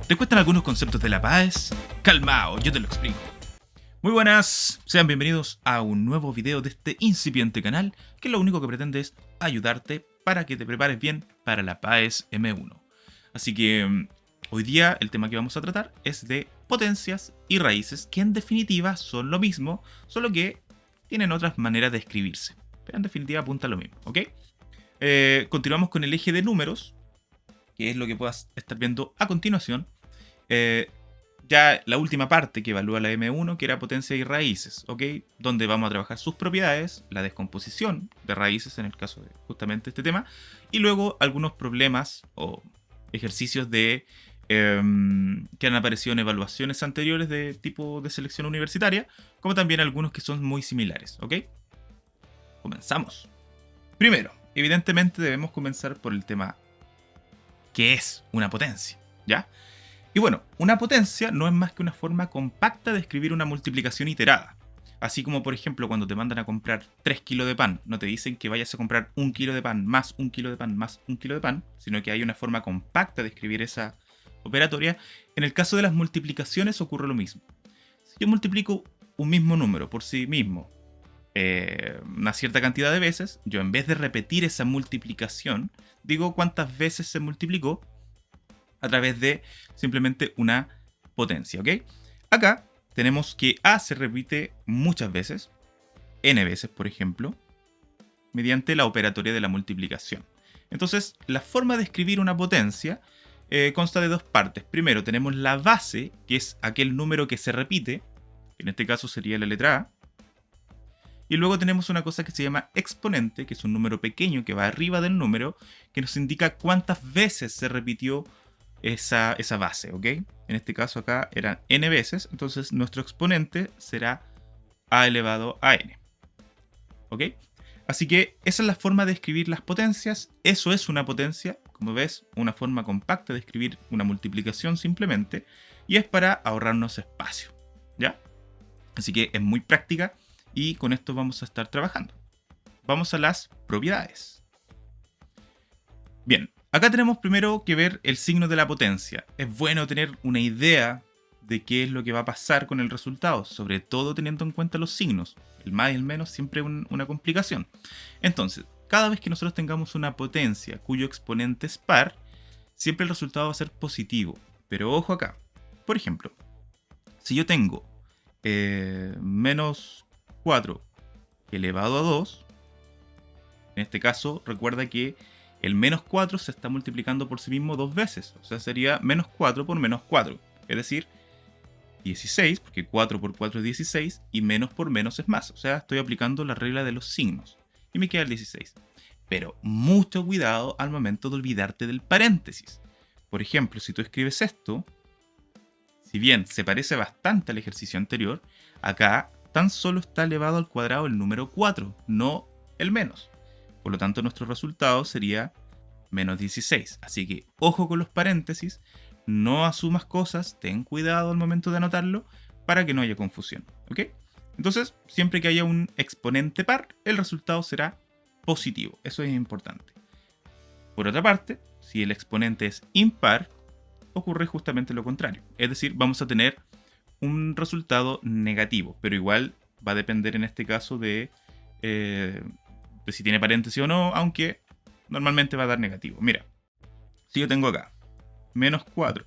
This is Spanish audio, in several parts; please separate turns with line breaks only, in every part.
¿Te cuestan algunos conceptos de la paz? Calmao, yo te lo explico. Muy buenas, sean bienvenidos a un nuevo video de este incipiente canal que lo único que pretende es ayudarte para que te prepares bien para la PAES M1. Así que hoy día el tema que vamos a tratar es de potencias y raíces, que en definitiva son lo mismo, solo que tienen otras maneras de escribirse. Pero en definitiva apunta a lo mismo, ¿ok? Continuamos con el eje de números, que es lo que puedas estar viendo a continuación. Ya la última parte que evalúa la M1, que era potencia y raíces, ¿ok? Donde vamos a trabajar sus propiedades, la descomposición de raíces en el caso de justamente este tema, y luego algunos problemas o ejercicios de que han aparecido en evaluaciones anteriores de tipo de selección universitaria, como también algunos que son muy similares, ¿ok? Comenzamos. Primero, evidentemente debemos comenzar por el tema ¿qué es una potencia? ¿Ya? Y bueno, una potencia no es más que una forma compacta de escribir una multiplicación iterada. Así como, por ejemplo, cuando te mandan a comprar 3 kilos de pan, no te dicen que vayas a comprar 1 kilo de pan más 1 kilo de pan más 1 kilo de pan, sino que hay una forma compacta de escribir esa operatoria. En el caso de las multiplicaciones ocurre lo mismo. Si yo multiplico un mismo número por sí mismo una cierta cantidad de veces, yo en vez de repetir esa multiplicación, digo cuántas veces se multiplicó a través de simplemente una potencia, ¿ok? Acá tenemos que A se repite muchas veces, n veces por ejemplo, mediante la operatoria de la multiplicación. Entonces, la forma de escribir una potencia consta de dos partes. Primero tenemos la base, que es aquel número que se repite, en este caso sería la letra A. Y luego tenemos una cosa que se llama exponente, que es un número pequeño que va arriba del número, que nos indica cuántas veces se repitió esa base, ¿ok? En este caso acá eran n veces, entonces nuestro exponente será a elevado a n, ¿ok? Así que esa es la forma de escribir las potencias. Eso es una potencia, como ves, una forma compacta de escribir una multiplicación simplemente, y es para ahorrarnos espacio, ¿ya? Así que es muy práctica y con esto vamos a estar trabajando. Vamos a las propiedades. Bien, acá tenemos primero que ver el signo de la potencia. Es bueno tener una idea de qué es lo que va a pasar con el resultado, sobre todo teniendo en cuenta los signos. El más y el menos siempre es una complicación. Entonces, cada vez que nosotros tengamos una potencia cuyo exponente es par, siempre el resultado va a ser positivo. Pero ojo acá. Por ejemplo, si yo tengo menos 4 elevado a 2, en este caso recuerda que el menos 4 se está multiplicando por sí mismo dos veces, o sea sería menos 4 por menos 4, es decir, 16, porque 4 por 4 es 16, y menos por menos es más, o sea estoy aplicando la regla de los signos, y me queda el 16. Pero mucho cuidado al momento de olvidarte del paréntesis. Por ejemplo, si tú escribes esto, si bien se parece bastante al ejercicio anterior, acá tan solo está elevado al cuadrado el número 4, no el menos. Por lo tanto, nuestro resultado sería menos 16. Así que ojo con los paréntesis, no asumas cosas, ten cuidado al momento de anotarlo para que no haya confusión, ¿ok? Entonces, siempre que haya un exponente par, el resultado será positivo. Eso es importante. Por otra parte, si el exponente es impar, ocurre justamente lo contrario. Es decir, vamos a tener un resultado negativo, pero igual va a depender en este caso de si tiene paréntesis o no, aunque normalmente va a dar negativo. Mira, si yo tengo acá menos 4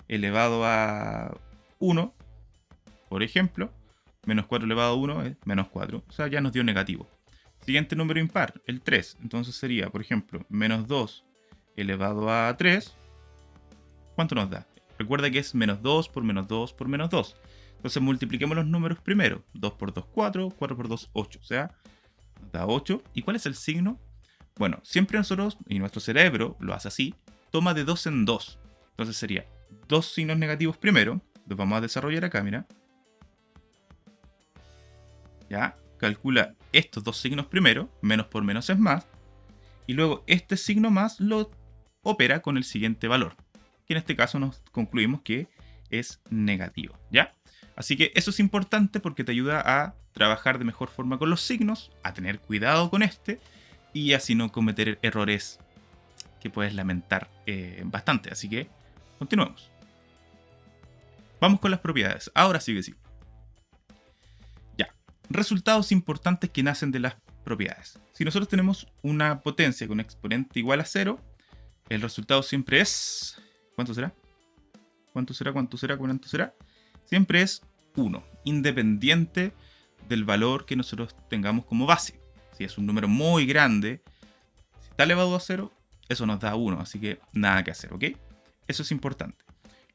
elevado a 1, por ejemplo, menos 4 elevado a 1 es menos 4, o sea, ya nos dio negativo. Siguiente número impar, el 3, entonces sería, por ejemplo, menos 2 elevado a 3, ¿cuánto nos da? Recuerda que es menos 2 por menos 2 por menos 2. Entonces multipliquemos los números primero. 2 por 2, 4, 4 por 2, 8. O sea, nos da 8. ¿Y cuál es el signo? Bueno, siempre nosotros, y nuestro cerebro lo hace así, toma de 2 en 2. Entonces sería dos signos negativos primero. Los vamos a desarrollar acá, mira. Ya, calcula estos dos signos primero. Menos por menos es más. Y luego este signo más lo opera con el siguiente valor, que en este caso nos concluimos que es negativo, ¿ya? Así que eso es importante porque te ayuda a trabajar de mejor forma con los signos, a tener cuidado con y así no cometer errores que puedes lamentar bastante. Así que continuemos. vamos con las propiedades. Ahora sí que sí. Ya. Resultados importantes que nacen de las propiedades. Si nosotros tenemos una potencia con exponente igual a 0, el resultado siempre es... ¿Cuánto será? ¿Cuánto será? ¿Cuánto será? ¿Cuánto será? Siempre es 1, independiente del valor que nosotros tengamos como base. Si es un número muy grande, si está elevado a 0, eso nos da 1, así que nada que hacer, ¿ok? Eso es importante.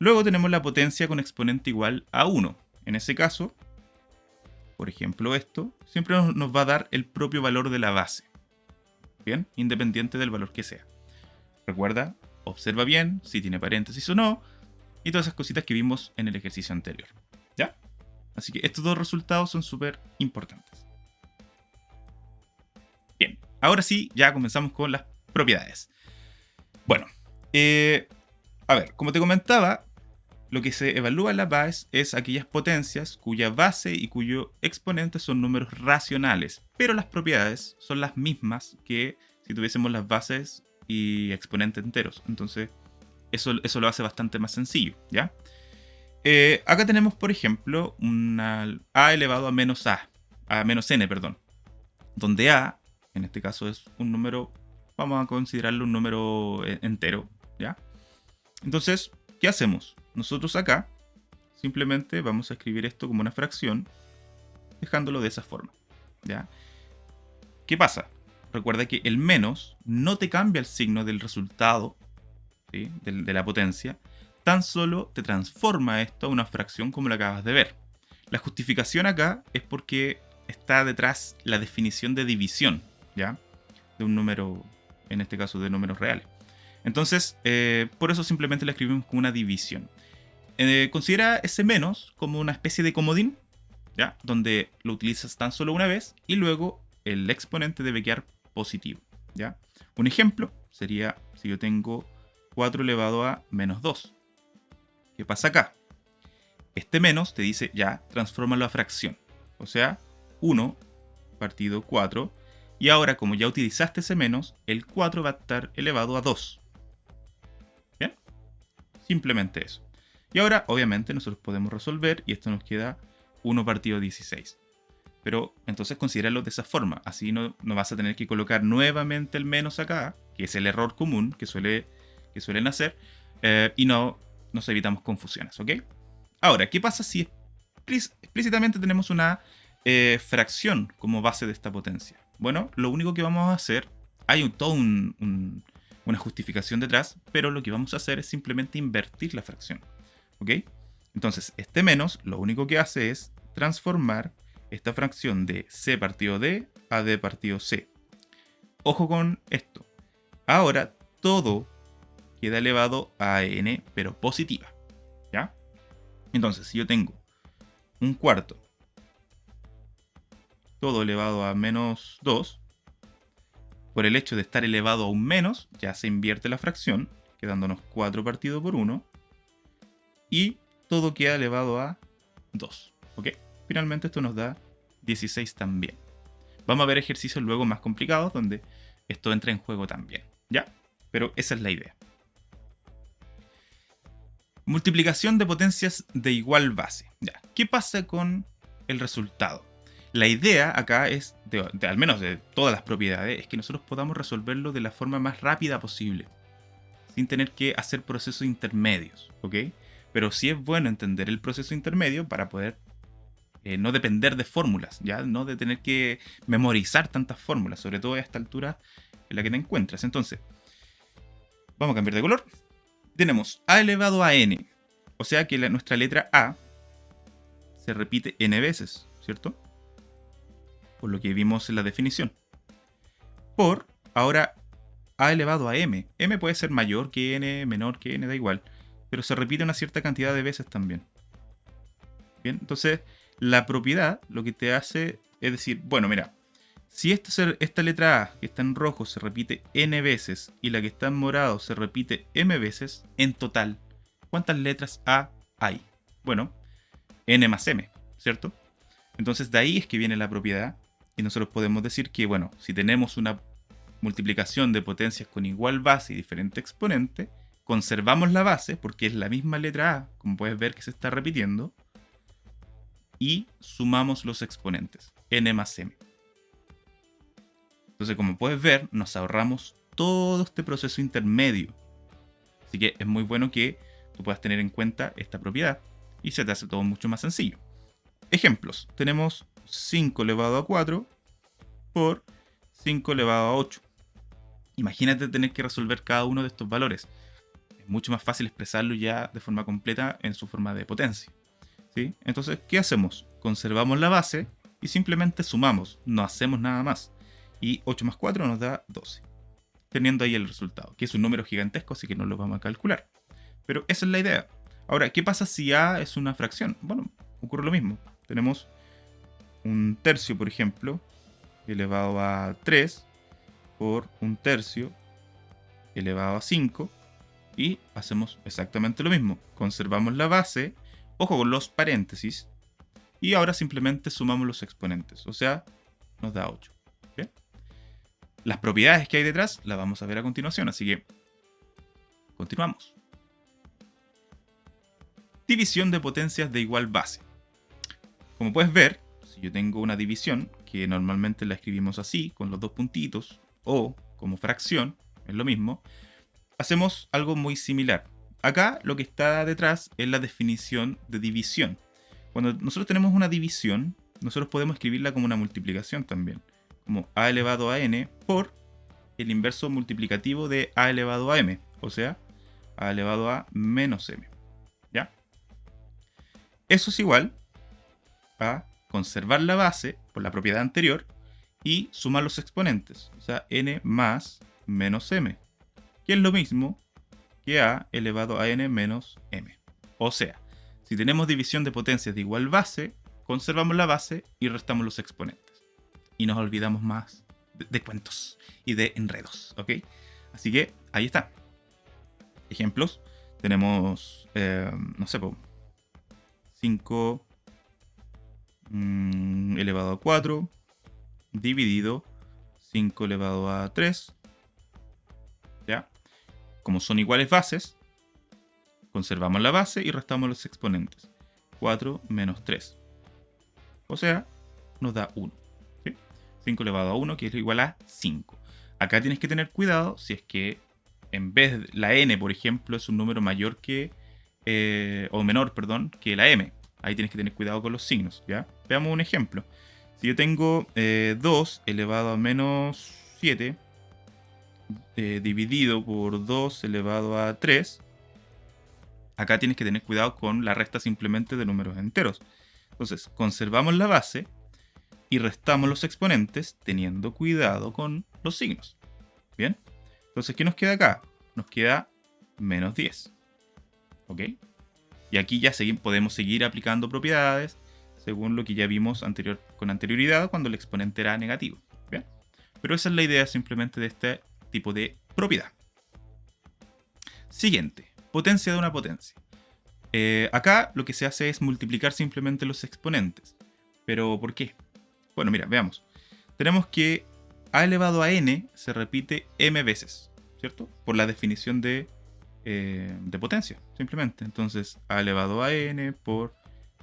Luego tenemos la potencia con exponente igual a 1. En ese caso, por ejemplo esto, siempre nos va a dar el propio valor de la base. ¿Bien? Independiente del valor que sea. Recuerda, observa bien si tiene paréntesis o no, y todas esas cositas que vimos en el ejercicio anterior. ¿Ya? Así que estos dos resultados son súper importantes. Bien, ahora sí, ya comenzamos con las propiedades. Bueno, a ver, como te comentaba, lo que se evalúa en la base es aquellas potencias cuya base y cuyo exponente son números racionales, pero las propiedades son las mismas que si tuviésemos las bases y exponentes enteros. Entonces, eso lo hace bastante más sencillo, ¿ya? Acá tenemos, por ejemplo, una a elevado a menos n, perdón, donde a, en este caso, es un número, vamos a considerarlo un número entero, ¿ya? Entonces, ¿qué hacemos? Nosotros acá simplemente vamos a escribir esto como una fracción, dejándolo de esa forma, ¿ya? ¿Qué pasa? Recuerda que el menos no te cambia el signo del resultado, ¿sí? de la potencia, tan solo te transforma esto a una fracción como lo acabas de ver. La justificación acá es porque está detrás la definición de división, ¿ya? De un número, en este caso de números reales. Entonces, por eso simplemente la escribimos como una división. Considera ese menos como una especie de comodín, ¿ya? Donde lo utilizas tan solo una vez y luego el exponente debe quedar positivo, ¿ya? Un ejemplo sería si yo tengo 4 elevado a menos 2. ¿Qué pasa acá? Este menos te dice ya, transfórmalo a fracción. O sea, 1 partido 4. Y ahora, como ya utilizaste ese menos, el 4 va a estar elevado a 2. ¿Bien? Simplemente eso. Y ahora, obviamente, nosotros podemos resolver y esto nos queda 1 partido 16. Pero entonces considéralo de esa forma. Así no vas a tener que colocar nuevamente el menos acá, que es el error común que suelen hacer, y nos evitamos confusiones, ¿ok? Ahora, ¿qué pasa si explícitamente tenemos una fracción como base de esta potencia? Bueno, lo único que vamos a hacer, hay una justificación detrás, pero lo que vamos a hacer es simplemente invertir la fracción, ¿ok? Entonces, este menos lo único que hace es transformar esta fracción de c partido d a d partido c. Ojo con esto. Ahora todo queda elevado a n, pero positiva, ¿ya? Entonces, si yo tengo un cuarto, todo elevado a menos 2, por el hecho de estar elevado a un menos, ya se invierte la fracción, quedándonos 4 partido por 1, y todo queda elevado a 2, ¿ok? Finalmente esto nos da 16 también. Vamos a ver ejercicios luego más complicados donde esto entra en juego también, ¿ya? Pero esa es la idea. Multiplicación de potencias de igual base. ¿Ya? ¿Qué pasa con el resultado? La idea acá es, al menos de todas las propiedades, es que nosotros podamos resolverlo de la forma más rápida posible, sin tener que hacer procesos intermedios, ¿ok? Pero sí es bueno entender el proceso intermedio para poder no depender de fórmulas, ¿ya? No de tener que memorizar tantas fórmulas, sobre todo a esta altura en la que te encuentras. Entonces, vamos a cambiar de color. Tenemos a elevado a n, o sea que nuestra letra a se repite n veces, ¿cierto? Por lo que vimos en la definición. Por, ahora, a elevado a m. M puede ser mayor que n, menor que n, da igual. Pero se repite una cierta cantidad de veces también. Bien, entonces la propiedad lo que te hace es decir, bueno, mira, si esta letra A que está en rojo se repite n veces y la que está en morado se repite m veces, en total, ¿cuántas letras A hay? Bueno, n más m, ¿cierto? Entonces de ahí es que viene la propiedad y nosotros podemos decir que, bueno, si tenemos una multiplicación de potencias con igual base y diferente exponente, conservamos la base, porque es la misma letra A, como puedes ver que se está repitiendo, y sumamos los exponentes, n más m. Entonces, como puedes ver, nos ahorramos todo este proceso intermedio. Así que es muy bueno que tú puedas tener en cuenta esta propiedad y se te hace todo mucho más sencillo. Ejemplos. Tenemos 5 elevado a 4 por 5 elevado a 8. Imagínate tener que resolver cada uno de estos valores. Es mucho más fácil expresarlo ya de forma completa en su forma de potencia, ¿sí? Entonces, ¿qué hacemos? Conservamos la base y simplemente sumamos. No hacemos nada más. Y 8 más 4 nos da 12. Teniendo ahí el resultado, que es un número gigantesco, así que no lo vamos a calcular. Pero esa es la idea. Ahora, ¿qué pasa si A es una fracción? Bueno, ocurre lo mismo. Tenemos un tercio, por ejemplo, elevado a 3 por un tercio elevado a 5 y hacemos exactamente lo mismo. Conservamos la base, ojo con los paréntesis, y ahora simplemente sumamos los exponentes, o sea, nos da 8. ¿Bien? Las propiedades que hay detrás las vamos a ver a continuación, así que continuamos. División de potencias de igual base. Como puedes ver, si yo tengo una división, que normalmente la escribimos así, con los dos puntitos, o como fracción, es lo mismo, hacemos algo muy similar. Acá lo que está detrás es la definición de división. Cuando nosotros tenemos una división, nosotros podemos escribirla como una multiplicación también, como a elevado a n por el inverso multiplicativo de a elevado a m, o sea, a elevado a menos m. ¿Ya? Eso es igual a conservar la base por la propiedad anterior y sumar los exponentes, o sea, n más menos m, que es lo mismo que a elevado a n menos m. O sea, si tenemos división de potencias de igual base, conservamos la base y restamos los exponentes. Y nos olvidamos más de cuentos y de enredos, ¿ok? Así que ahí está. Ejemplos. Tenemos, no sé, 5 elevado a 4 dividido 5 elevado a 3. ¿Ya? Como son iguales bases, conservamos la base y restamos los exponentes. 4 menos 3. O sea, nos da 1. ¿Sí? 5 elevado a 1, que es igual a 5. Acá tienes que tener cuidado si es que en vez de la n, por ejemplo, es un número mayor que, o menor, perdón, que la m. Ahí tienes que tener cuidado con los signos, ¿ya? Veamos un ejemplo. Si yo tengo 2 elevado a menos 7 dividido por 2 elevado a 3, acá tienes que tener cuidado con la resta simplemente de números enteros. Entonces, conservamos la base y restamos los exponentes teniendo cuidado con los signos. ¿Bien? Entonces, ¿qué nos queda acá? Nos queda menos 10. ¿Ok? Y aquí ya podemos seguir aplicando propiedades según lo que ya vimos con anterioridad cuando el exponente era negativo. ¿Bien? Pero esa es la idea simplemente de este tipo de propiedad. Siguiente, potencia de una potencia. Acá lo que se hace es multiplicar simplemente los exponentes. ¿Pero por qué? Bueno, mira, veamos. Tenemos que a elevado a n se repite m veces, ¿cierto? Por la definición de potencia, simplemente. Entonces, a elevado a n por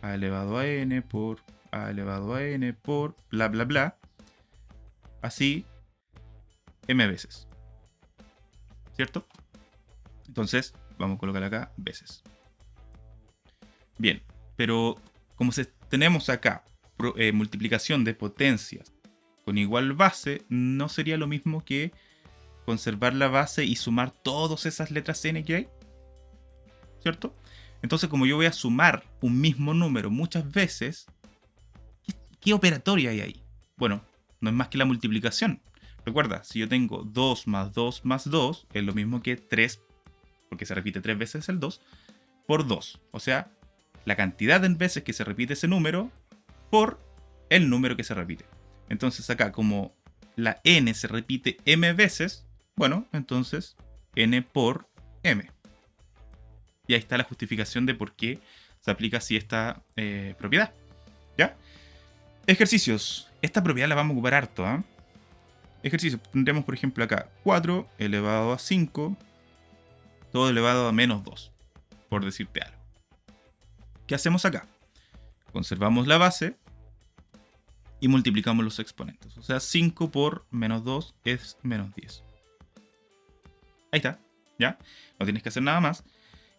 a elevado a n por a elevado a n por bla bla bla. Así, m veces. ¿Cierto? Entonces, vamos a colocar acá veces. Bien, pero como tenemos acá multiplicación de potencias con igual base, no sería lo mismo que conservar la base y sumar todas esas letras n que hay, ¿cierto? Entonces, como yo voy a sumar un mismo número muchas veces, ¿qué operatoria hay ahí? Bueno, no es más que la multiplicación. Recuerda, si yo tengo 2 más 2 más 2, es lo mismo que 3, porque se repite 3 veces el 2, por 2. O sea, la cantidad de veces que se repite ese número por el número que se repite. Entonces acá, como la n se repite m veces, bueno, entonces n por m. Y ahí está la justificación de por qué se aplica así esta propiedad. ¿Ya? Ejercicios. Esta propiedad la vamos a ocupar harto, ¿eh? Ejercicios. Tendremos, por ejemplo, acá 4 elevado a 5 todo elevado a menos 2, por decirte algo. ¿Qué hacemos acá? Conservamos la base y multiplicamos los exponentes. O sea, 5 por menos 2 es menos 10. Ahí está, ¿ya? No tienes que hacer nada más.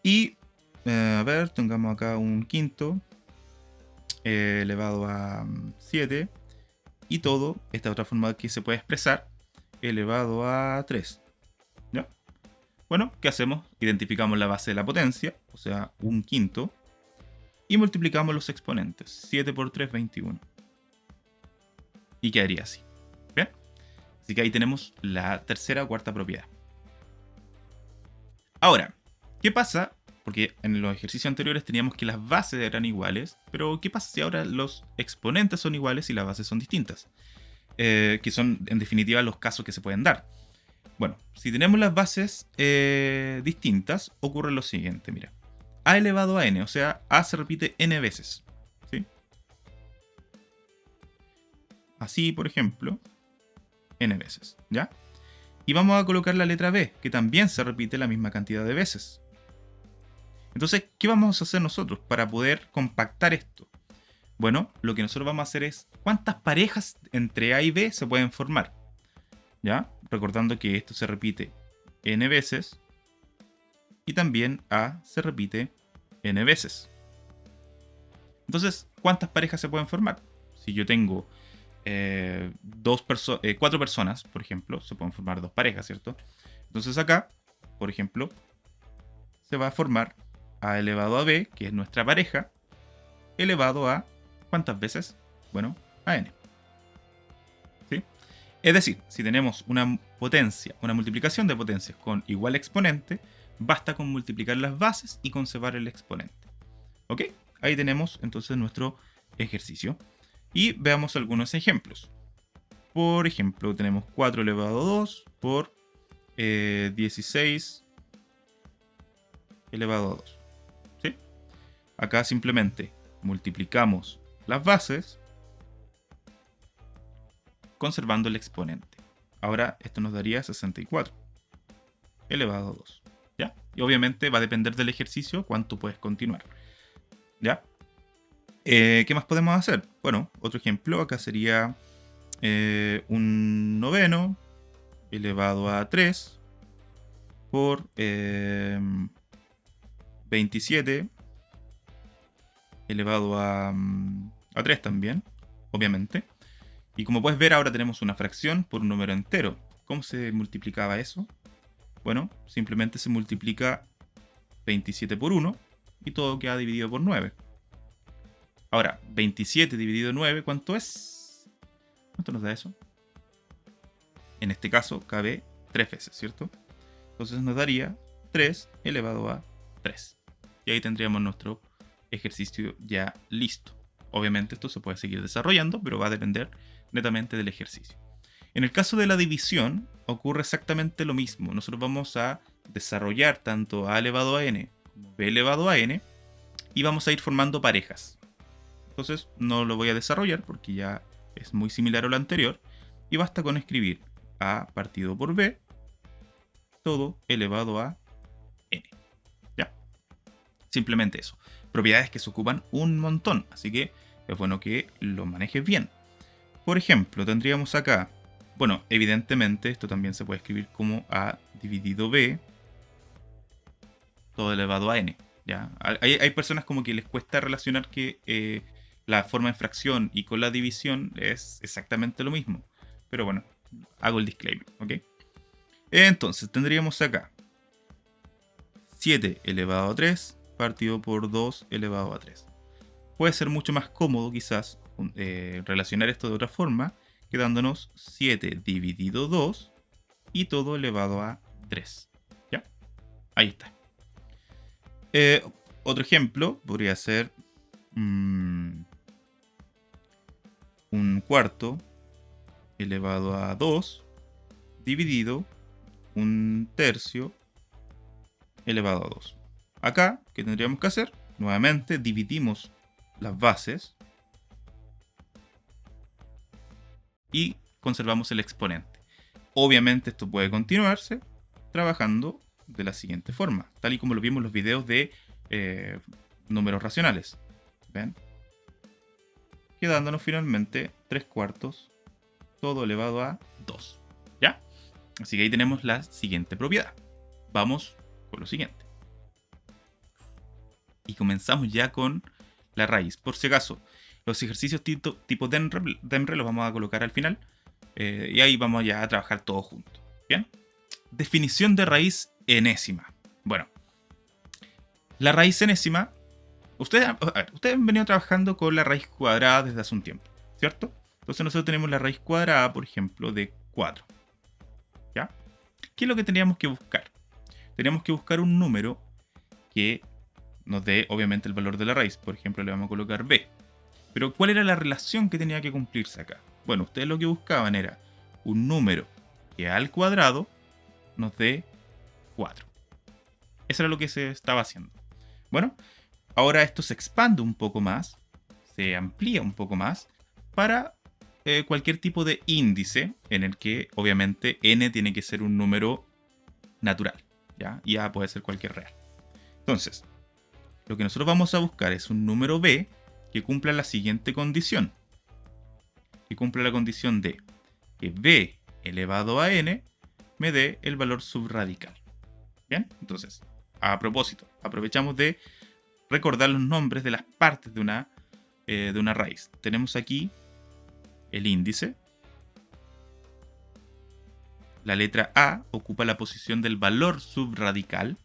Y, a ver, tengamos acá un quinto elevado a 7. Y todo, esta otra forma que se puede expresar, elevado a 3. ¿Ya? Bueno, ¿qué hacemos? Identificamos la base de la potencia, o sea, un quinto. Y multiplicamos los exponentes. 7 por 3, 21. Y quedaría así. ¿Bien? Así que ahí tenemos la tercera o cuarta propiedad. Ahora, ¿qué pasa? Porque en los ejercicios anteriores teníamos que las bases eran iguales, pero ¿qué pasa si ahora los exponentes son iguales y las bases son distintas? Que son en definitiva los casos que se pueden dar. Bueno, si tenemos las bases distintas, ocurre lo siguiente, mira. A elevado a n, o sea, a se repite n veces. ¿Sí? Así, por ejemplo, n veces, ¿ya? Y vamos a colocar la letra b, que también se repite la misma cantidad de veces. Entonces, ¿qué vamos a hacer nosotros para poder compactar esto? Bueno, lo que nosotros vamos a hacer es cuántas parejas entre A y B se pueden formar. ¿Ya? Recordando que esto se repite n veces y también A se repite n veces. Entonces, ¿cuántas parejas se pueden formar? Si yo tengo 4 personas, por ejemplo, se pueden formar 2 parejas, ¿cierto? Entonces acá, por ejemplo, se va a formar A elevado a B, que es nuestra pareja, elevado a ¿cuántas veces? Bueno, a n. ¿Sí? Es decir, si tenemos una potencia, una multiplicación de potencias con igual exponente, basta con multiplicar las bases y conservar el exponente. ¿Ok? Ahí tenemos entonces nuestro ejercicio. Y veamos algunos ejemplos. Por ejemplo, tenemos 4 elevado a 2 por 16 elevado a 2. ¿Sí? Acá simplemente multiplicamos las bases conservando el exponente. Ahora esto nos daría 64 elevado a 2. ¿Ya? Y obviamente va a depender del ejercicio cuánto puedes continuar. ¿Ya? ¿Qué más podemos hacer? Bueno, otro ejemplo acá sería un noveno elevado a 3 por 27 elevado a 3 también, obviamente. Y como puedes ver, ahora tenemos una fracción por un número entero. ¿Cómo se multiplicaba eso? Bueno, simplemente se multiplica 27 por 1 y todo queda dividido por 9. Ahora, 27 dividido 9, ¿cuánto es? ¿Cuánto nos da eso? En este caso, cabe 3 veces, ¿cierto? Entonces nos daría 3 elevado a 3. Y ahí tendríamos nuestro ejercicio ya listo. Obviamente esto se puede seguir desarrollando, pero va a depender netamente del ejercicio. En el caso de la división, ocurre exactamente lo mismo. Nosotros vamos a desarrollar tanto a elevado a n como b elevado a n y vamos a ir formando parejas. Entonces no lo voy a desarrollar porque ya es muy similar a lo anterior y basta con escribir a partido por b todo elevado a n. ¿Ya? Simplemente eso. Propiedades que se ocupan un montón, así que es bueno que lo manejes bien. Por ejemplo, tendríamos acá, bueno, evidentemente esto también se puede escribir como a dividido b todo elevado a n. ¿Ya? Hay personas como que les cuesta relacionar que la forma en fracción y con la división es exactamente lo mismo. Pero bueno, hago el disclaimer, ¿ok? Entonces tendríamos acá 7 elevado a 3 partido por 2 elevado a 3. Puede ser mucho más cómodo quizás relacionar esto de otra forma, quedándonos 7 dividido 2 y todo elevado a 3. ¿Ya? Ahí está. Otro ejemplo podría ser un cuarto elevado a 2 dividido un tercio elevado a 2. Acá, ¿qué tendríamos que hacer? Nuevamente dividimos las bases y conservamos el exponente. Obviamente esto puede continuarse trabajando de la siguiente forma, tal y como lo vimos en los videos de números racionales. ¿Ven? Quedándonos finalmente 3/4 todo elevado a 2. ¿Ya? Así que ahí tenemos la siguiente propiedad. Vamos con lo siguiente. Y comenzamos ya con la raíz. Por si acaso, los ejercicios tipo Demre los vamos a colocar al final. Y ahí vamos ya a trabajar todos juntos. ¿Bien? Definición de raíz enésima. Bueno, la raíz enésima, ustedes han venido trabajando con la raíz cuadrada desde hace un tiempo, ¿cierto? Entonces nosotros tenemos la raíz cuadrada, por ejemplo, de 4. ¿Ya? ¿Qué es lo que teníamos que buscar? Teníamos que buscar un número que nos dé, obviamente, el valor de la raíz. Por ejemplo, le vamos a colocar b. Pero ¿cuál era la relación que tenía que cumplirse acá? Bueno, ustedes lo que buscaban era un número que al cuadrado nos dé 4. Eso era lo que se estaba haciendo. Bueno, ahora esto se expande un poco más, se amplía un poco más para cualquier tipo de índice en el que obviamente n tiene que ser un número natural, ¿ya? Y a puede ser cualquier real. Entonces, lo que nosotros vamos a buscar es un número b que cumpla la siguiente condición. Que cumpla la condición de que b elevado a n me dé el valor subradical. ¿Bien? Entonces, a propósito, aprovechamos de recordar los nombres de las partes de una raíz. Tenemos aquí el índice. La letra A ocupa la posición del valor subradical.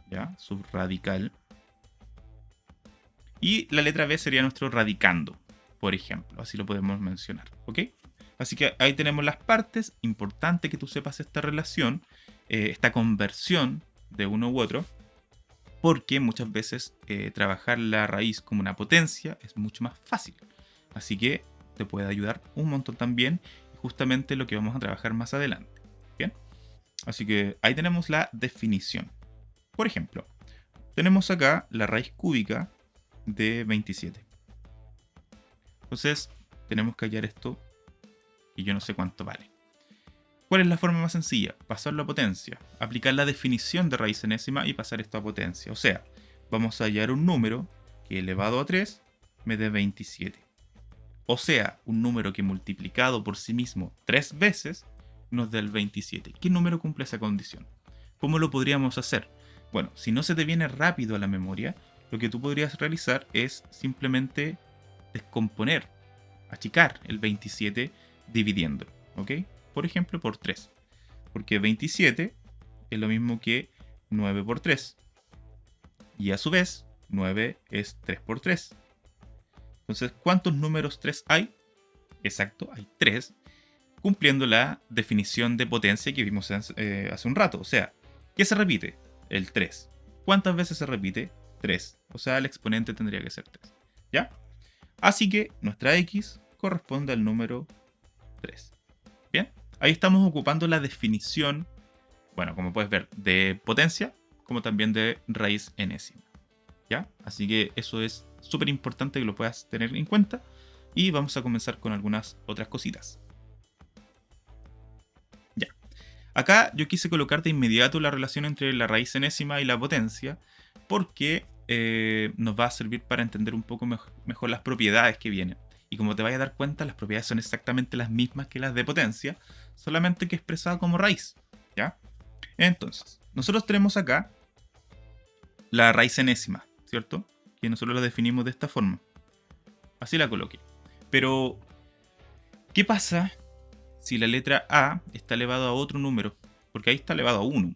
¿Ya? Subradical. Y la letra B sería nuestro radicando, por ejemplo. Así lo podemos mencionar. ¿Ok? Así que ahí tenemos las partes. Importante que tú sepas esta relación, esta conversión de uno u otro, porque muchas veces trabajar la raíz como una potencia es mucho más fácil. Así que te puede ayudar un montón también, y justamente lo que vamos a trabajar más adelante. ¿Bien? Así que ahí tenemos la definición. Por ejemplo, tenemos acá la raíz cúbica de 27. Entonces, tenemos que hallar esto y yo no sé cuánto vale. ¿Cuál es la forma más sencilla? Pasarlo a potencia. Aplicar la definición de raíz enésima y pasar esto a potencia. O sea, vamos a hallar un número que elevado a 3 me dé 27. O sea, un número que multiplicado por sí mismo 3 veces nos dé el 27. ¿Qué número cumple esa condición? ¿Cómo lo podríamos hacer? Bueno, si no se te viene rápido a la memoria, lo que tú podrías realizar es simplemente descomponer, achicar el 27 dividiéndolo, ¿ok? Por ejemplo, por 3. Porque 27 es lo mismo que 9 por 3. Y a su vez, 9 es 3 por 3. Entonces, ¿cuántos números 3 hay? Exacto, hay 3, cumpliendo la definición de potencia que vimos hace un rato. O sea, ¿qué se repite? El 3. ¿Cuántas veces se repite? 3. O sea, el exponente tendría que ser 3. ¿Ya? Así que nuestra x corresponde al número 3. ¿Bien? Ahí estamos ocupando la definición, bueno, como puedes ver, de potencia, como también de raíz enésima. ¿Ya? Así que eso es súper importante que lo puedas tener en cuenta. Y vamos a comenzar con algunas otras cositas. Ya. Acá yo quise colocar de inmediato la relación entre la raíz enésima y la potencia, porque nos va a servir para entender un poco mejor las propiedades que vienen. Y como te vayas a dar cuenta, las propiedades son exactamente las mismas que las de potencia, solamente que expresada como raíz. ¿Ya? Entonces, nosotros tenemos acá la raíz enésima, ¿cierto? Que nosotros la definimos de esta forma. Así la coloqué. Pero, ¿qué pasa si la letra A está elevada a otro número? Porque ahí está elevado a 1.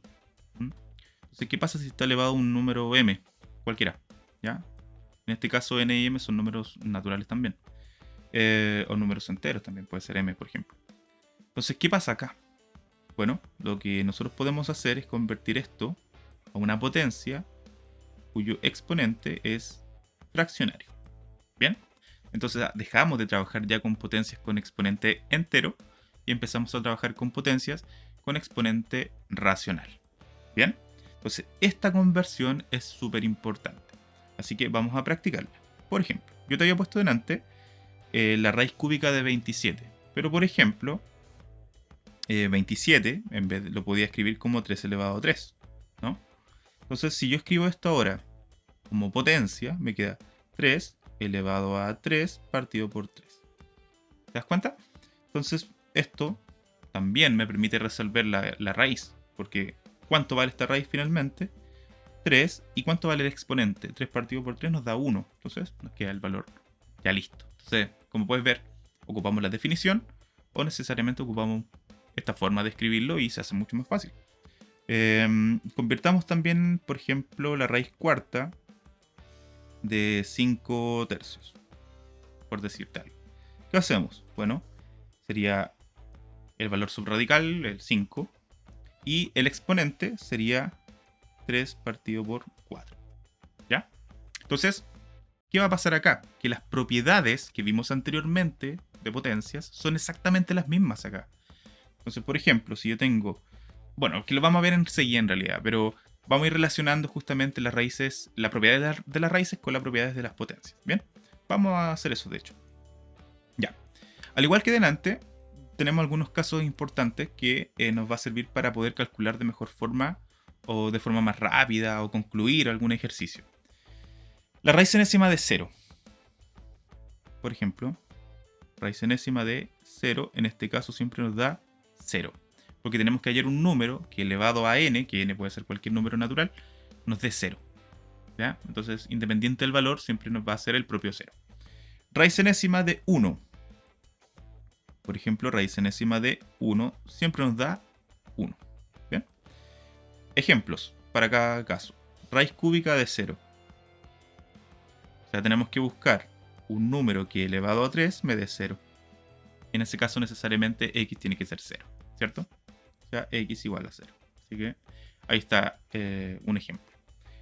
Entonces, ¿qué pasa si está elevado a un número m? Cualquiera. ¿Ya? En este caso, n y m son números naturales también. O números enteros también, puede ser m, por ejemplo. Entonces, ¿qué pasa acá? Bueno, lo que nosotros podemos hacer es convertir esto a una potencia cuyo exponente es fraccionario. ¿Bien? Entonces dejamos de trabajar ya con potencias con exponente entero y empezamos a trabajar con potencias con exponente racional. ¿Bien? Entonces esta conversión es súper importante. Así que vamos a practicarla. Por ejemplo, yo te había puesto delante la raíz cúbica de 27. Pero por ejemplo, 27, lo podía escribir como 3 elevado a 3, ¿no? Entonces, si yo escribo esto ahora como potencia, me queda 3 elevado a 3 partido por 3. ¿Te das cuenta? Entonces, esto también me permite resolver la raíz, porque ¿cuánto vale esta raíz finalmente? 3. ¿Y cuánto vale el exponente? 3 partido por 3 nos da 1. Entonces, nos queda el valor ya listo. Entonces, como puedes ver, ocupamos la definición o necesariamente ocupamos esta forma de escribirlo y se hace mucho más fácil. Convirtamos también, por ejemplo, la raíz cuarta de 5 tercios, por decirte algo. ¿Qué hacemos? Bueno, sería el valor subradical, el 5, y el exponente sería 3 partido por 4. ¿Ya? Entonces, ¿qué va a pasar acá? Que las propiedades que vimos anteriormente de potencias son exactamente las mismas acá. Entonces, por ejemplo, si yo tengo... Bueno, que lo vamos a ver enseguida en realidad, pero vamos a ir relacionando justamente las raíces, la propiedad de las raíces con las propiedades de las potencias. ¿Bien? Vamos a hacer eso, de hecho. Ya. Al igual que delante, tenemos algunos casos importantes que nos va a servir para poder calcular de mejor forma o de forma más rápida o concluir algún ejercicio. La raíz enésima de 0. Por ejemplo, raíz enésima de 0 en este caso siempre nos da 0. Porque tenemos que hallar un número que elevado a n, que n puede ser cualquier número natural, nos dé 0. ¿Ya? Entonces, independiente del valor, siempre nos va a ser el propio 0. Raíz enésima de 1. Por ejemplo, raíz enésima de 1 siempre nos da 1. ¿Bien? Ejemplos para cada caso. Raíz cúbica de 0. O sea, tenemos que buscar un número que elevado a 3 me dé 0. En ese caso, necesariamente x tiene que ser 0, ¿cierto? O sea, x igual a 0. Así que ahí está un ejemplo.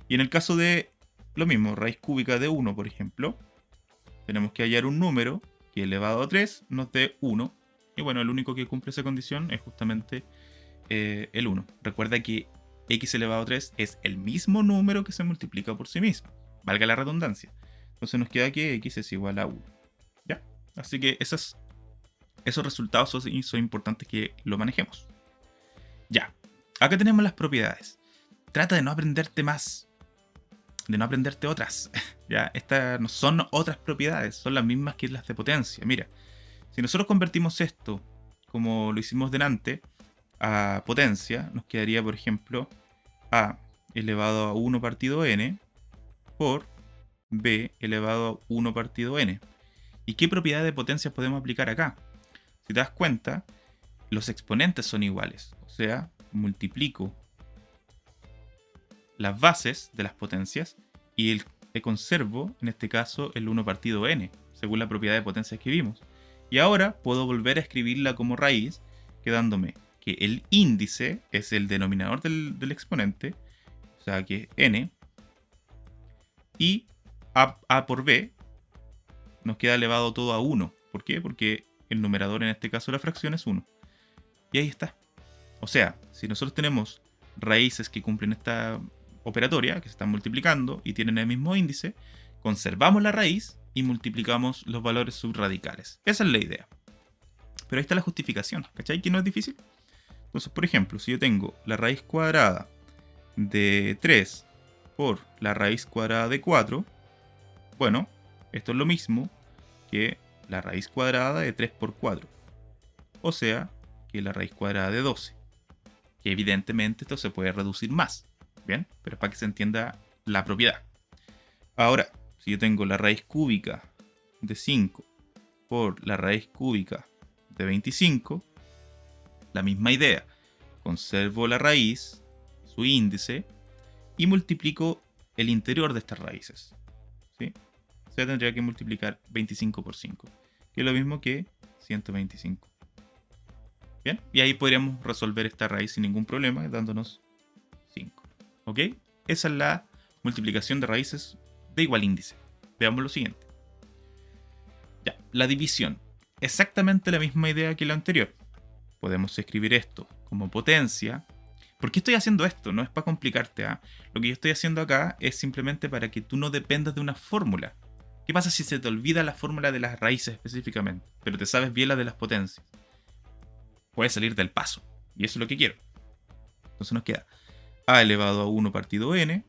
Y en el caso de lo mismo, raíz cúbica de 1, por ejemplo, tenemos que hallar un número que elevado a 3 nos dé 1. Y bueno, el único que cumple esa condición es justamente el 1. Recuerda que x elevado a 3 es el mismo número que se multiplica por sí mismo. Valga la redundancia. Entonces nos queda que x es igual a 1. ¿Ya? Así que esos resultados son importantes que lo manejemos. Ya, acá tenemos las propiedades. Trata de no aprenderte más, de no aprenderte otras. Ya, estas no son otras propiedades, son las mismas que las de potencia. Mira, si nosotros convertimos esto, como lo hicimos delante, a potencia, nos quedaría, por ejemplo, a elevado a 1 partido n por b elevado a 1 partido n. ¿Y qué propiedad de potencia podemos aplicar acá? Si te das cuenta, los exponentes son iguales. O sea, multiplico las bases de las potencias y conservo, en este caso, el 1 partido n, según la propiedad de potencias que vimos. Y ahora puedo volver a escribirla como raíz, quedándome que el índice es el denominador del exponente, o sea que es n, y a por b nos queda elevado todo a 1. ¿Por qué? Porque el numerador en este caso de la fracción es 1. Y ahí está. O sea, si nosotros tenemos raíces que cumplen esta operatoria, que se están multiplicando y tienen el mismo índice, conservamos la raíz y multiplicamos los valores subradicales. Esa es la idea. Pero ahí está la justificación, ¿cachai? Que no es difícil. Entonces, por ejemplo, si yo tengo la raíz cuadrada de 3 por la raíz cuadrada de 4, bueno, esto es lo mismo que la raíz cuadrada de 3 por 4. O sea, que la raíz cuadrada de 12. Que evidentemente esto se puede reducir más. ¿Bien? Pero es para que se entienda la propiedad. Ahora, si yo tengo la raíz cúbica de 5 por la raíz cúbica de 25, la misma idea. Conservo la raíz, su índice, y multiplico el interior de estas raíces. ¿Sí? O sea, tendría que multiplicar 25 por 5, que es lo mismo que 125. Bien, y ahí podríamos resolver esta raíz sin ningún problema, dándonos 5. ¿Ok? Esa es la multiplicación de raíces de igual índice. Veamos lo siguiente. Ya, la división. Exactamente la misma idea que la anterior. Podemos escribir esto como potencia. ¿Por qué estoy haciendo esto? No es para complicarte. ¿Ah? Lo que yo estoy haciendo acá es simplemente para que tú no dependas de una fórmula. ¿Qué pasa si se te olvida la fórmula de las raíces específicamente, pero te sabes bien la de las potencias? puede salir del paso. Y eso es lo que quiero. Entonces nos queda a elevado a 1 partido n,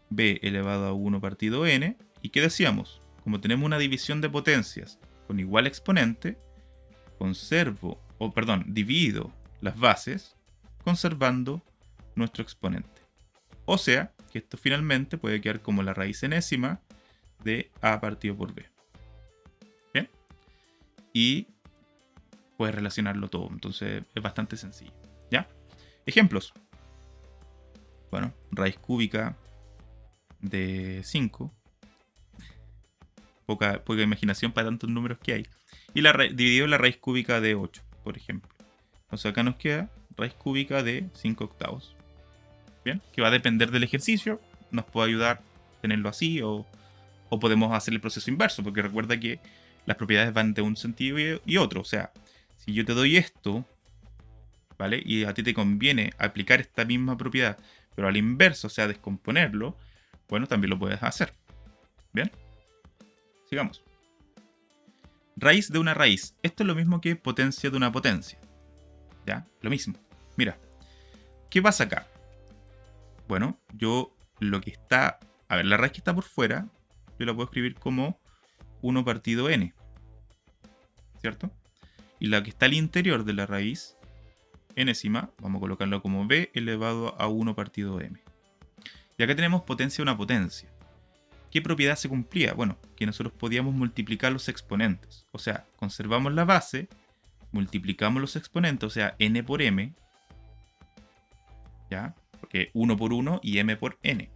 b elevado a 1 partido n. ¿Y qué decíamos? Como tenemos una división de potencias con igual exponente, divido las bases conservando nuestro exponente. O sea, que esto finalmente puede quedar como la raíz enésima de a partido por b. ¿Bien? Y puedes relacionarlo todo. Entonces es bastante sencillo. ¿Ya? Ejemplos. Bueno, raíz cúbica de 5. Poca imaginación para tantos números que hay. Y dividido la raíz cúbica de 8, por ejemplo. Entonces acá nos queda raíz cúbica de 5 octavos. Bien, que va a depender del ejercicio. Nos puede ayudar a tenerlo así o podemos hacer el proceso inverso. Porque recuerda que las propiedades van de un sentido y otro. O sea, si yo te doy esto, ¿vale? Y a ti te conviene aplicar esta misma propiedad, pero al inverso, o sea, descomponerlo, bueno, también lo puedes hacer. ¿Bien? Sigamos. Raíz de una raíz. Esto es lo mismo que potencia de una potencia. ¿Ya? Lo mismo. Mira. ¿Qué pasa acá? Bueno, yo lo que está... A ver, la raíz que está por fuera, yo la puedo escribir como 1 partido n. ¿Cierto? Y la que está al interior de la raíz, enésima, vamos a colocarlo como b elevado a 1 partido m. Y acá tenemos potencia de una potencia. ¿Qué propiedad se cumplía? Bueno, que nosotros podíamos multiplicar los exponentes. O sea, conservamos la base, multiplicamos los exponentes, o sea, n por m. ¿Ya? Porque 1 por 1 y m por n.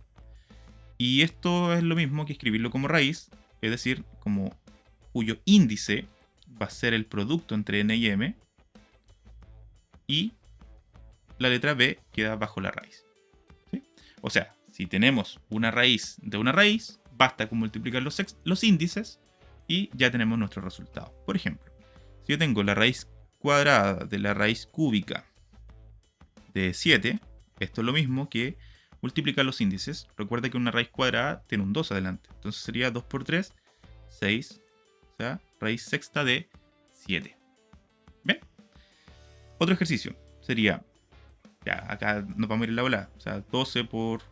Y esto es lo mismo que escribirlo como raíz, es decir, como cuyo índice va a ser el producto entre n y m. Y la letra b queda bajo la raíz. ¿Sí? O sea, si tenemos una raíz de una raíz, basta con multiplicar los índices y ya tenemos nuestro resultado. Por ejemplo, si yo tengo la raíz cuadrada de la raíz cúbica de 7, esto es lo mismo que multiplicar los índices. Recuerda que una raíz cuadrada tiene un 2 adelante. Entonces sería 2 por 3, 6. O sea, raíz sexta de 7. ¿Bien? Otro ejercicio sería, ya acá nos vamos a ir en la bola. O sea, 12 por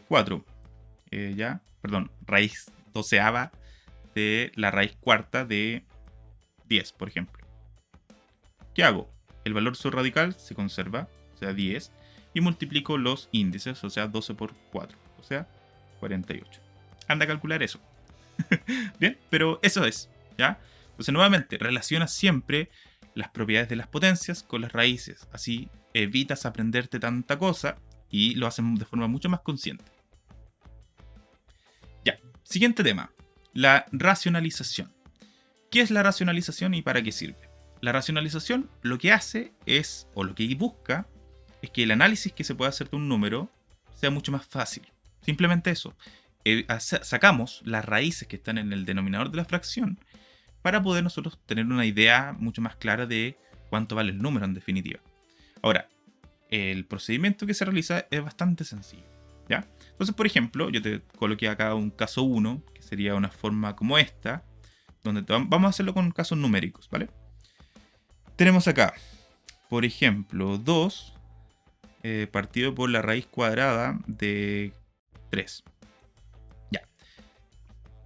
4. Raíz doceava de la raíz cuarta de 10, por ejemplo. ¿Qué hago? El valor subradical se conserva, o sea 10, y multiplico los índices, o sea 12 por 4, o sea 48. Anda a calcular eso. Bien, pero eso es, ¿ya? Entonces nuevamente, relaciona siempre las propiedades de las potencias con las raíces. Así evitas aprenderte tanta cosa y lo haces de forma mucho más consciente. Ya, siguiente tema. La racionalización. ¿Qué es la racionalización y para qué sirve? La racionalización lo que hace es, o lo que busca, es que el análisis que se puede hacer de un número sea mucho más fácil. Simplemente eso. Sacamos las raíces que están en el denominador de la fracción para poder nosotros tener una idea mucho más clara de cuánto vale el número en definitiva. Ahora, el procedimiento que se realiza es bastante sencillo, ¿ya? Entonces, por ejemplo, yo te coloqué acá un caso 1, que sería una forma como esta, donde vamos a hacerlo con casos numéricos, ¿vale? Tenemos acá, por ejemplo, 2 partido por la raíz cuadrada de 3. Ya.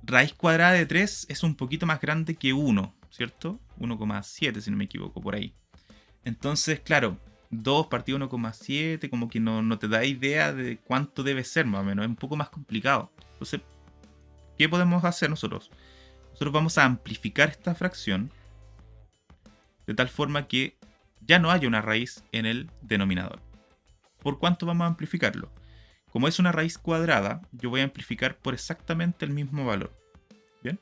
Raíz cuadrada de 3 es un poquito más grande que 1, ¿cierto? 1,7 si no me equivoco, por ahí. Entonces, claro, 2 partido 1,7 como que no te da idea de cuánto debe ser más o menos, es un poco más complicado. Entonces, ¿qué podemos hacer nosotros? Nosotros vamos a amplificar esta fracción de tal forma que ya no haya una raíz en el denominador. ¿Por cuánto vamos a amplificarlo? Como es una raíz cuadrada, yo voy a amplificar por exactamente el mismo valor. ¿Bien?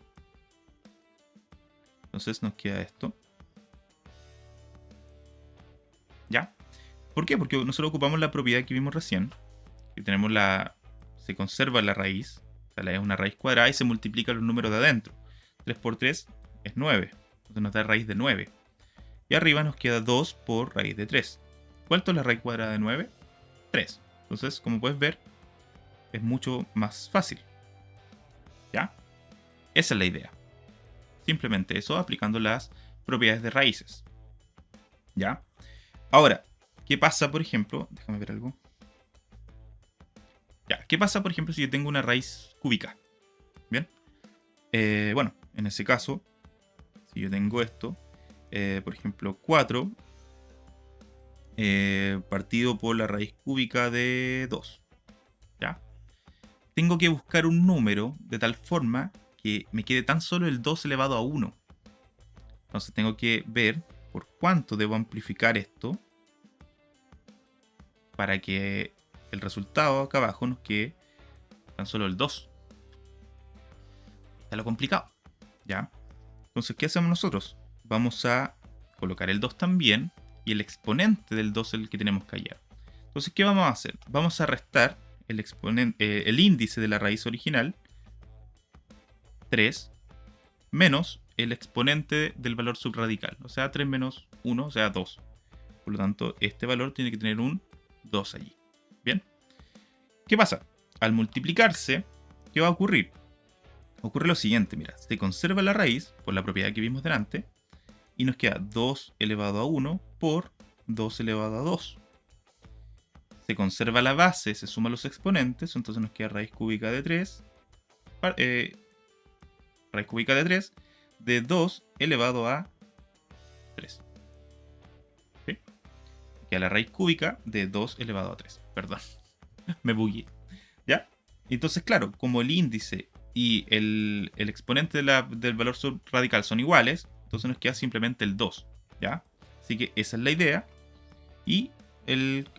Entonces nos queda esto. ¿Ya? ¿Por qué? Porque nosotros ocupamos la propiedad que vimos recién. Que tenemos se conserva la raíz. O sea, es una raíz cuadrada y se multiplican los números de adentro. 3 por 3 es 9. Entonces nos da raíz de 9. Y arriba nos queda 2 por raíz de 3. ¿Cuánto es la raíz cuadrada de 9? 3. Entonces, como puedes ver, es mucho más fácil. ¿Ya? Esa es la idea. Simplemente eso aplicando las propiedades de raíces. ¿Ya? Ahora, ¿qué pasa, por ejemplo? Déjame ver algo. Ya, ¿qué pasa, por ejemplo, si yo tengo una raíz cúbica? Bien. Bueno, en ese caso, si yo tengo esto, por ejemplo, 4 partido por la raíz cúbica de 2. ¿Ya? Tengo que buscar un número de tal forma que me quede tan solo el 2 elevado a 1. Entonces tengo que ver por cuánto debo amplificar esto para que el resultado acá abajo nos quede tan solo el 2. Está lo complicado. ¿Ya? Entonces, ¿qué hacemos nosotros? Vamos a colocar el 2 también y el exponente del 2 es el que tenemos que hallar. Entonces, ¿qué vamos a hacer? Vamos a restar el índice de la raíz original, 3, menos el exponente del valor subradical. O sea, 3 menos 1, o sea, 2. Por lo tanto, este valor tiene que tener un 2 allí. ¿Bien? ¿Qué pasa? Al multiplicarse, ¿qué va a ocurrir? Ocurre lo siguiente, mira, se conserva la raíz por la propiedad que vimos delante y nos queda 2 elevado a 1 por 2 elevado a 2. Se conserva la base, se suman los exponentes, entonces nos queda raíz cúbica de 3, raíz cúbica de 3 de 2 elevado a 3. ¿Sí? Queda la raíz cúbica de 2 elevado a 3. Perdón, me bugué. ¿Ya? Entonces, claro, como el índice y el exponente del valor subradical son iguales, entonces nos queda simplemente el 2. ¿Ya? Así que esa es la idea. Y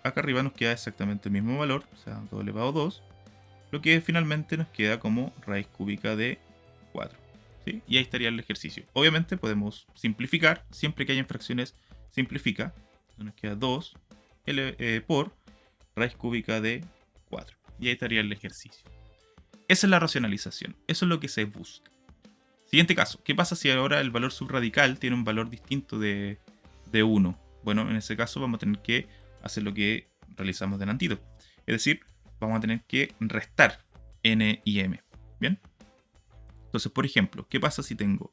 acá arriba nos queda exactamente el mismo valor, o sea, 2 elevado a 2, lo que finalmente nos queda como raíz cúbica de 4. ¿Sí? Y ahí estaría el ejercicio. Obviamente podemos simplificar, siempre que haya fracciones, simplifica. Entonces nos queda 2 por raíz cúbica de 4. Y ahí estaría el ejercicio. Esa es la racionalización, eso es lo que se busca. Siguiente caso, ¿qué pasa si ahora el valor subradical tiene un valor distinto de 1? Bueno, en ese caso vamos a tener que hacer lo que realizamos delantito. Es decir, vamos a tener que restar n y m. ¿Bien? Entonces, por ejemplo, ¿qué pasa si tengo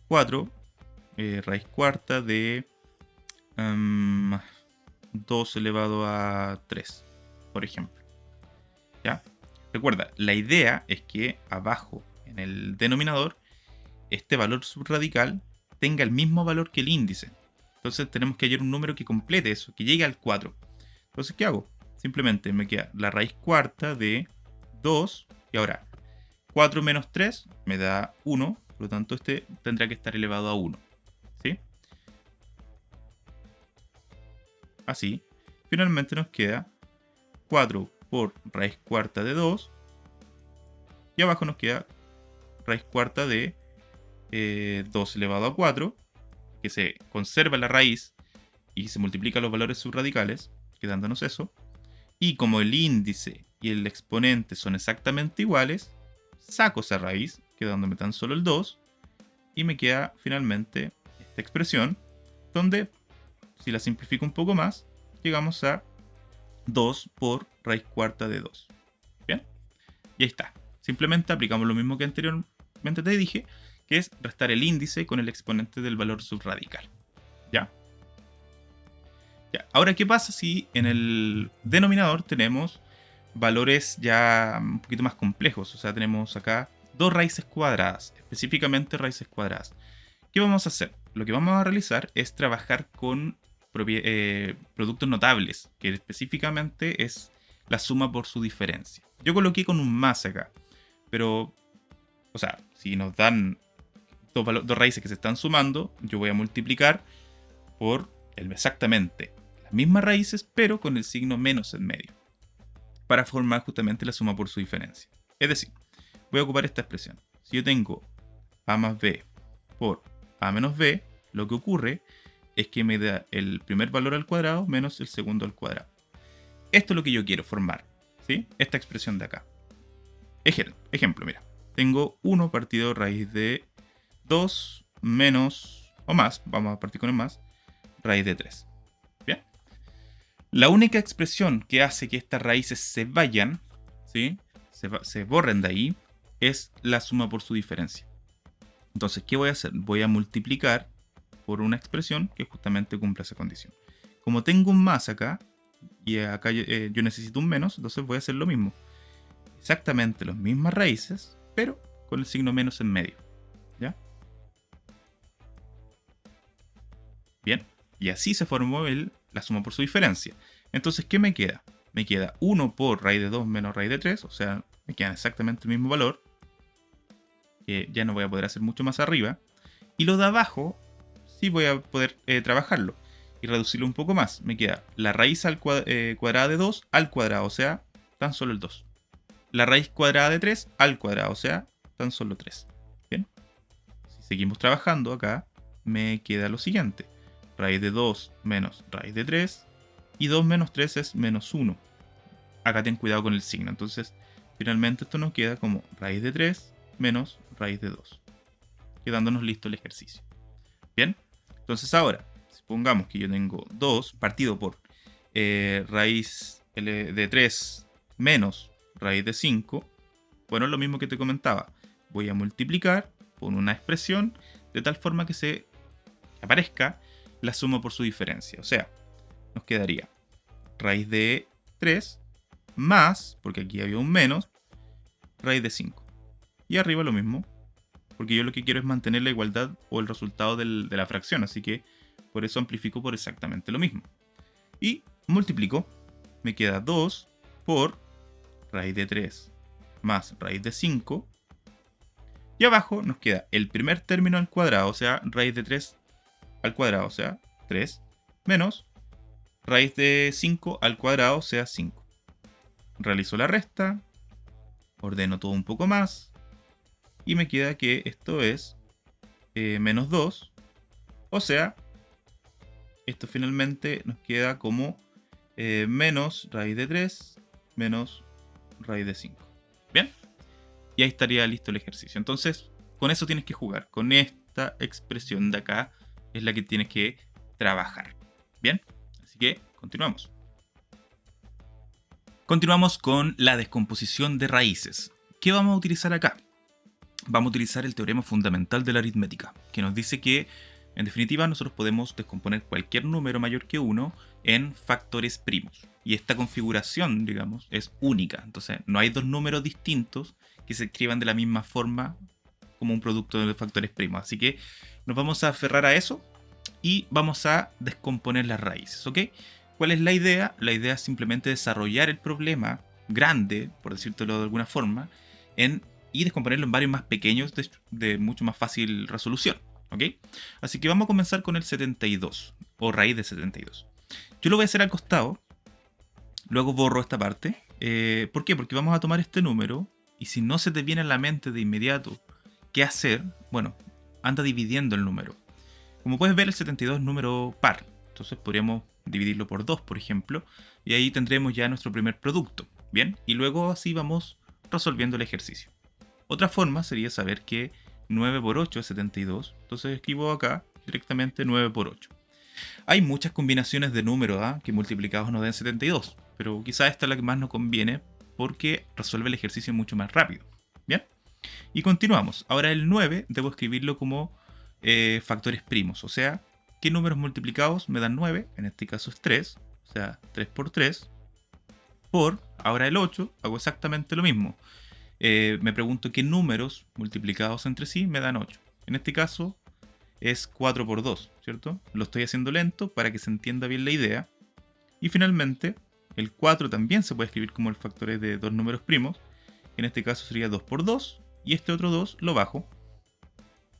4 raíz cuarta de 2 elevado a 3, por ejemplo? ¿Ya? Recuerda, la idea es que abajo, en el denominador, este valor subradical tenga el mismo valor que el índice. Entonces tenemos que hallar un número que complete eso, que llegue al 4. Entonces, ¿qué hago? Simplemente me queda la raíz cuarta de 2. Y ahora, 4 menos 3 me da 1. Por lo tanto, este tendrá que estar elevado a 1. ¿Sí? Así. Finalmente nos queda 4 por raíz cuarta de 2. Y abajo nos queda raíz cuarta de 2 elevado a 4. Que se conserva la raíz y se multiplica los valores subradicales, quedándonos eso. Y como el índice y el exponente son exactamente iguales, saco esa raíz, quedándome tan solo el 2, y me queda finalmente esta expresión, donde, si la simplifico un poco más, llegamos a 2 por raíz cuarta de 2. ¿Bien? Y ahí está. Simplemente aplicamos lo mismo que anteriormente te dije, que es restar el índice con el exponente del valor subradical. ¿Ya? Ahora, ¿qué pasa si en el denominador tenemos valores ya un poquito más complejos? O sea, tenemos acá dos raíces cuadradas, específicamente raíces cuadradas. ¿Qué vamos a hacer? Lo que vamos a realizar es trabajar con productos notables, que específicamente es la suma por su diferencia. Yo coloqué con un más acá, pero, o sea, si nos dan dos raíces que se están sumando, yo voy a multiplicar por exactamente las mismas raíces, pero con el signo menos en medio, para formar justamente la suma por su diferencia. Es decir, voy a ocupar esta expresión. Si yo tengo a más b por a menos b, lo que ocurre es que me da el primer valor al cuadrado menos el segundo al cuadrado. Esto es lo que yo quiero formar, ¿sí? Esta expresión de acá. Ejemplo, mira. Tengo 1 partido raíz de 2 menos, o más, vamos a partir con el más, raíz de 3. ¿Bien? La única expresión que hace que estas raíces se vayan, ¿sí? Se borren de ahí, es la suma por su diferencia. Entonces, ¿qué voy a hacer? Voy a multiplicar por una expresión que justamente cumple esa condición. Como tengo un más acá, y acá yo necesito un menos, entonces voy a hacer lo mismo. Exactamente las mismas raíces, pero con el signo menos en medio. ¿Ya? Bien, y así se formó la suma por su diferencia. Entonces, ¿qué me queda? Me queda 1 por raíz de 2 menos raíz de 3, o sea, me queda exactamente el mismo valor, que ya no voy a poder hacer mucho más arriba. Y lo de abajo, sí voy a poder trabajarlo y reducirlo un poco más. Me queda la raíz cuadrada de 2 al cuadrado, o sea, tan solo el 2. La raíz cuadrada de 3 al cuadrado, o sea, tan solo 3. Bien, si seguimos trabajando acá, me queda lo siguiente. Raíz de 2 menos raíz de 3. Y 2 menos 3 es menos 1. Acá ten cuidado con el signo. Entonces, finalmente esto nos queda como raíz de 3 menos raíz de 2. Quedándonos listo el ejercicio. Bien, entonces ahora, supongamos que yo tengo 2 partido por raíz de 3 menos raíz de 5. Bueno, es lo mismo que te comentaba. Voy a multiplicar por una expresión de tal forma que se aparezca la suma por su diferencia. O sea, nos quedaría raíz de 3 más, porque aquí había un menos, raíz de 5. Y arriba lo mismo, porque yo lo que quiero es mantener la igualdad o el resultado de la fracción, así que por eso amplifico por exactamente lo mismo. Y multiplico, me queda 2 por raíz de 3 más raíz de 5. Y abajo nos queda el primer término al cuadrado, o sea, raíz de 3 al cuadrado, o sea, 3, menos raíz de 5 al cuadrado, o sea, 5. Realizo la resta, ordeno todo un poco más, y me queda que esto es menos 2, o sea, esto finalmente nos queda como menos raíz de 3 menos raíz de 5. ¿Bien? Y ahí estaría listo el ejercicio. Entonces, con eso tienes que jugar. Con esta expresión de acá es la que tienes que trabajar. ¿Bien? Así que continuamos. Continuamos con la descomposición de raíces. ¿Qué vamos a utilizar acá? Vamos a utilizar el teorema fundamental de la aritmética, que nos dice que, en definitiva, nosotros podemos descomponer cualquier número mayor que 1 en factores primos. Y esta configuración, digamos, es única. Entonces, no hay dos números distintos que se escriban de la misma forma como un producto de factores primos. Así que nos vamos a aferrar a eso y vamos a descomponer las raíces, ¿ok? ¿Cuál es la idea? La idea es simplemente desarrollar el problema grande, por decírtelo de alguna forma, y descomponerlo en varios más pequeños de mucho más fácil resolución, ¿ok? Así que vamos a comenzar con el 72, o raíz de 72. Yo lo voy a hacer al costado, luego borro esta parte. ¿Por qué? Porque vamos a tomar este número, y si no se te viene a la mente de inmediato qué hacer, bueno, anda dividiendo el número. Como puedes ver, el 72 es número par, entonces podríamos dividirlo por 2, por ejemplo, y ahí tendremos ya nuestro primer producto, ¿bien? Y luego así vamos resolviendo el ejercicio. Otra forma sería saber que 9 por 8 es 72, entonces escribo acá directamente 9 por 8. Hay muchas combinaciones de números que multiplicados nos den 72, pero quizá esta es la que más nos conviene porque resuelve el ejercicio mucho más rápido. ¿Bien? Y continuamos. Ahora el 9 debo escribirlo como factores primos, o sea, ¿qué números multiplicados me dan 9? En este caso es 3, o sea, 3 por 3, por, ahora el 8, hago exactamente lo mismo. Me pregunto qué números multiplicados entre sí me dan 8. En este caso es 4 por 2, ¿cierto? Lo estoy haciendo lento para que se entienda bien la idea. Y finalmente, el 4 también se puede escribir como el factor de dos números primos. En este caso sería 2 por 2, y este otro 2 lo bajo.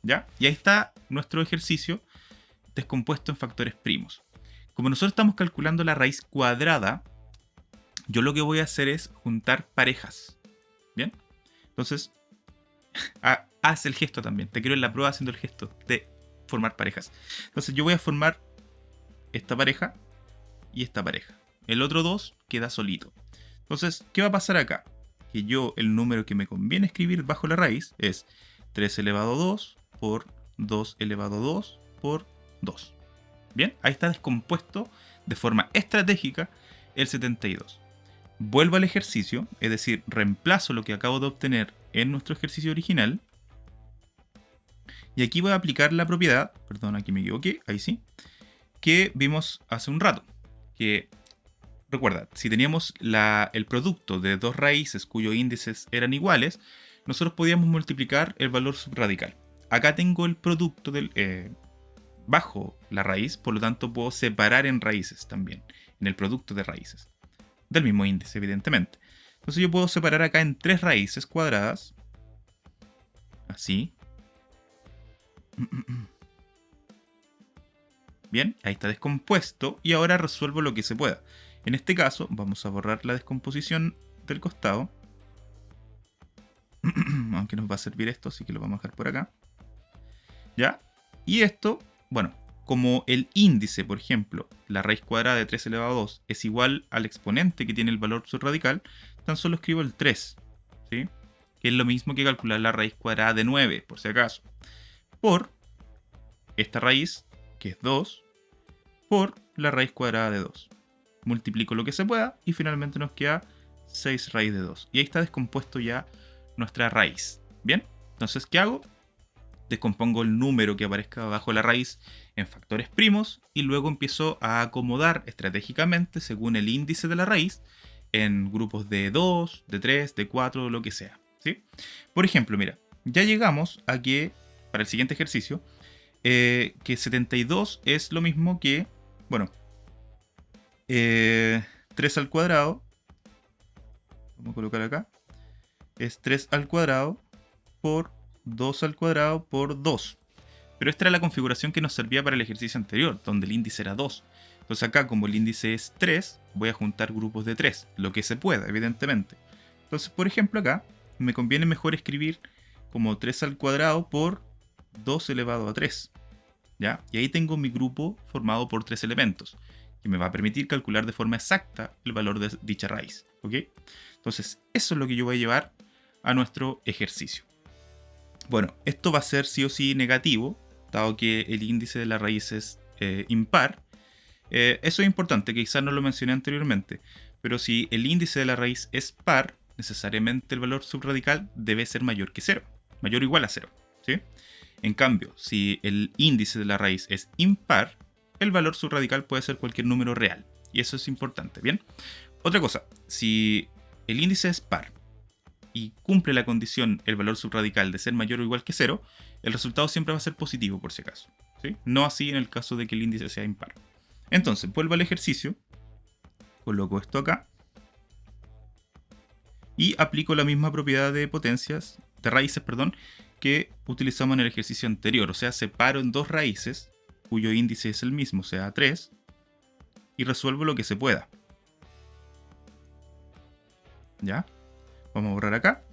¿Ya? Y ahí está nuestro ejercicio descompuesto en factores primos. Como nosotros estamos calculando la raíz cuadrada, yo lo que voy a hacer es juntar parejas. ¿Bien? Entonces, haz el gesto también. Te quiero en la prueba haciendo el gesto de formar parejas. Entonces yo voy a formar esta pareja y esta pareja. El otro 2 queda solito. Entonces, ¿qué va a pasar acá? Que yo, el número que me conviene escribir bajo la raíz es 3 elevado a 2 por 2 elevado a 2 por 2. Bien, ahí está descompuesto de forma estratégica el 72. Vuelvo al ejercicio, es decir, reemplazo lo que acabo de obtener en nuestro ejercicio original Y aquí voy a aplicar la propiedad, perdón, aquí me equivoqué, ahí sí, que vimos hace un rato. Que, recuerda, si teníamos el producto de dos raíces cuyos índices eran iguales, nosotros podíamos multiplicar el valor subradical. Acá tengo el producto bajo la raíz, por lo tanto puedo separar en raíces también, en el producto de raíces. Del mismo índice, evidentemente. Entonces yo puedo separar acá en 3 raíces cuadradas. Así. Bien, ahí está descompuesto y ahora resuelvo lo que se pueda. En este caso, vamos a borrar la descomposición del costado. Aunque nos va a servir esto, así que lo vamos a dejar por acá. ¿Ya? Y esto, bueno, como el índice, por ejemplo, la raíz cuadrada de 3 elevado a 2 es igual al exponente que tiene el valor subradical, tan solo escribo el 3, ¿sí? Que es lo mismo que calcular la raíz cuadrada de 9, por si acaso. Por esta raíz, que es 2, por la raíz cuadrada de 2. Multiplico lo que se pueda y finalmente nos queda 6 raíz de 2. Y ahí está descompuesto ya nuestra raíz. ¿Bien? Entonces, ¿qué hago? Descompongo el número que aparezca bajo la raíz en factores primos y luego empiezo a acomodar estratégicamente según el índice de la raíz en grupos de 2, de 3, de 4, lo que sea, ¿sí? Por ejemplo, mira, ya llegamos a que, para el siguiente ejercicio, que 72 es lo mismo que, bueno, 3 al cuadrado, vamos a colocar acá, es 3 al cuadrado por 2 al cuadrado por 2. Pero esta era la configuración que nos servía para el ejercicio anterior, donde el índice era 2. Entonces acá, como el índice es 3, voy a juntar grupos de 3, lo que se pueda, evidentemente. Entonces, por ejemplo, acá me conviene mejor escribir como 3 al cuadrado por 2 elevado a 3. ¿Ya? Y ahí tengo mi grupo formado por 3 elementos, que me va a permitir calcular de forma exacta el valor de dicha raíz. ¿Ok? Entonces, eso es lo que yo voy a llevar a nuestro ejercicio. Bueno, esto va a ser sí o sí negativo, dado que el índice de la raíz es impar. Eso es importante, que quizás no lo mencioné anteriormente, pero si el índice de la raíz es par, necesariamente el valor subradical debe ser mayor que 0, mayor o igual a 0, ¿sí? En cambio, si el índice de la raíz es impar, el valor subradical puede ser cualquier número real, y eso es importante, ¿bien? Otra cosa, si el índice es par, y cumple la condición el valor subradical de ser mayor o igual que 0, el resultado siempre va a ser positivo por si acaso, ¿sí? No así en el caso de que el índice sea impar. Entonces, vuelvo al ejercicio, coloco esto acá, y aplico la misma propiedad de potencias, de raíces, perdón, que utilizamos en el ejercicio anterior. O sea, separo en dos raíces, cuyo índice es el mismo, o sea 3, y resuelvo lo que se pueda. ¿Ya? Vamos a borrar acá.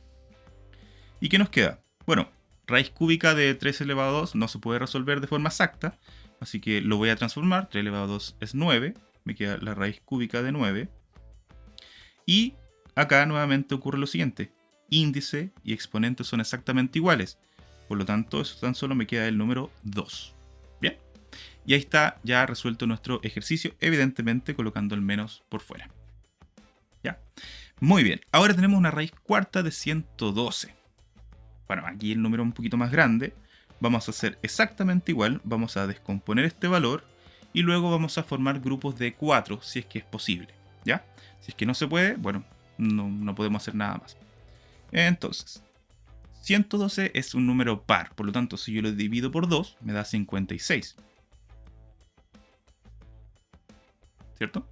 ¿Y qué nos queda? Bueno, raíz cúbica de 3 elevado a 2 no se puede resolver de forma exacta, así que lo voy a transformar. 3 elevado a 2 es 9, me queda la raíz cúbica de 9. Y acá nuevamente ocurre lo siguiente. Índice y exponente son exactamente iguales. Por lo tanto, eso tan solo me queda el número 2. Bien. Y ahí está ya resuelto nuestro ejercicio, evidentemente colocando el menos por fuera. ¿Ya? Muy bien. Ahora tenemos una raíz cuarta de 112. Bueno, aquí el número es un poquito más grande. Vamos a hacer exactamente igual. Vamos a descomponer este valor y luego vamos a formar grupos de 4 si es que es posible. ¿Ya? Si es que no se puede, bueno, no podemos hacer nada más. Entonces, 112 es un número par, por lo tanto, si yo lo divido por 2, me da 56. ¿Cierto?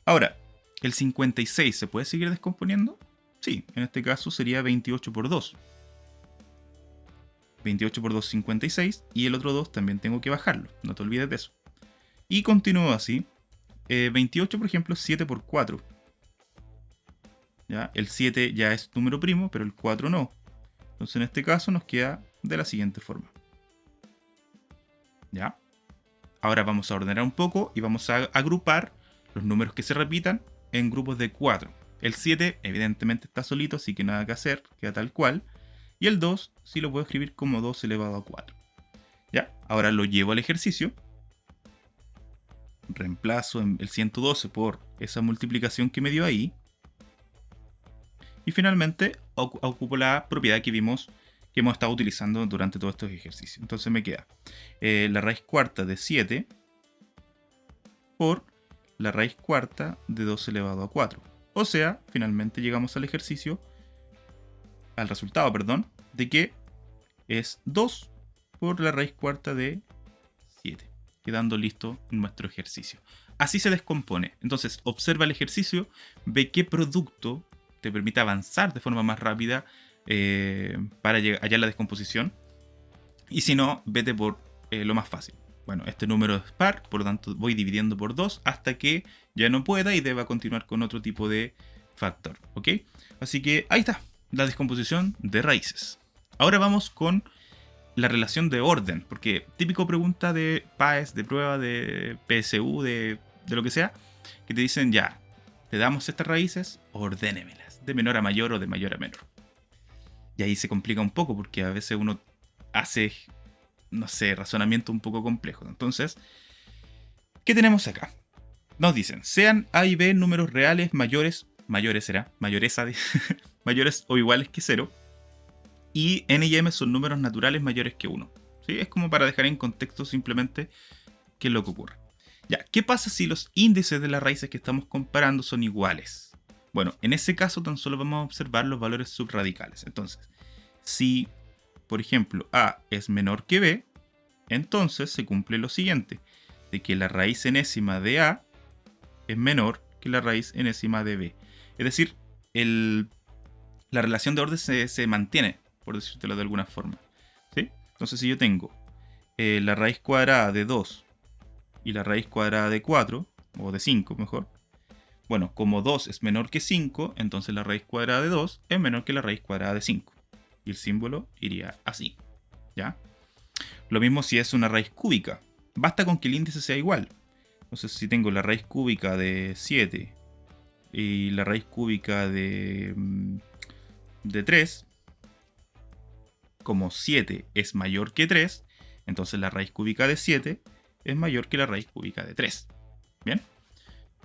Ahora, ¿el 56 se puede seguir descomponiendo? Sí, en este caso sería 28 por 2. 28 por 2, 56, y el otro 2 también tengo que bajarlo, no te olvides de eso. Y continúo así. 28, por ejemplo, es 7 por 4. ¿Ya? El 7 ya es número primo, pero el 4 no. Entonces en este caso nos queda de la siguiente forma. ¿Ya? Ahora vamos a ordenar un poco y vamos a agrupar los números que se repitan en grupos de 4. El 7 evidentemente está solito, así que nada que hacer, queda tal cual. Y el 2 sí lo puedo escribir como 2 elevado a 4. ¿Ya? Ahora lo llevo al ejercicio. Reemplazo el 112 por esa multiplicación que me dio ahí. Y finalmente ocupo la propiedad que vimos que hemos estado utilizando durante todos estos ejercicios. Entonces me queda la raíz cuarta de 7 por la raíz cuarta de 2 elevado a 4. O sea, finalmente llegamos al resultado, de que es 2 por la raíz cuarta de 7, quedando listo nuestro ejercicio. Así se descompone. Entonces, observa el ejercicio, ve qué producto te permite avanzar de forma más rápida para hallar la descomposición. Y si no, vete por lo más fácil. Bueno, este número es par, por lo tanto voy dividiendo por 2 hasta que ya no pueda y deba continuar con otro tipo de factor. ¿Ok? Así que ahí está, la descomposición de raíces. Ahora vamos con la relación de orden, porque típico pregunta de PAES, de prueba, de PSU, de lo que sea, que te dicen ya, te damos estas raíces, ordénemelas, de menor a mayor o de mayor a menor. Y ahí se complica un poco porque a veces uno hace, no sé, razonamiento un poco complejo. Entonces, ¿qué tenemos acá? Nos dicen, sean A y B números reales mayores o iguales que 0, y n y m son números naturales mayores que 1. ¿Sí? Es como para dejar en contexto simplemente qué es lo que ocurre. Ya, ¿qué pasa si los índices de las raíces que estamos comparando son iguales? Bueno, en ese caso tan solo vamos a observar los valores subradicales. Entonces, si, por ejemplo, A es menor que B, entonces se cumple lo siguiente, de que la raíz enésima de A es menor que la raíz enésima de B. Es decir, la relación de orden se mantiene, por decírtelo de alguna forma. ¿Sí? Entonces, si yo tengo la raíz cuadrada de 2 y la raíz cuadrada de 4, o de 5 mejor, bueno, como 2 es menor que 5, entonces la raíz cuadrada de 2 es menor que la raíz cuadrada de 5. Y el símbolo iría así. ¿Ya? Lo mismo si es una raíz cúbica. Basta con que el índice sea igual. Entonces, si tengo la raíz cúbica de 7 y la raíz cúbica de 3, como 7 es mayor que 3, entonces la raíz cúbica de 7 es mayor que la raíz cúbica de 3. ¿Bien?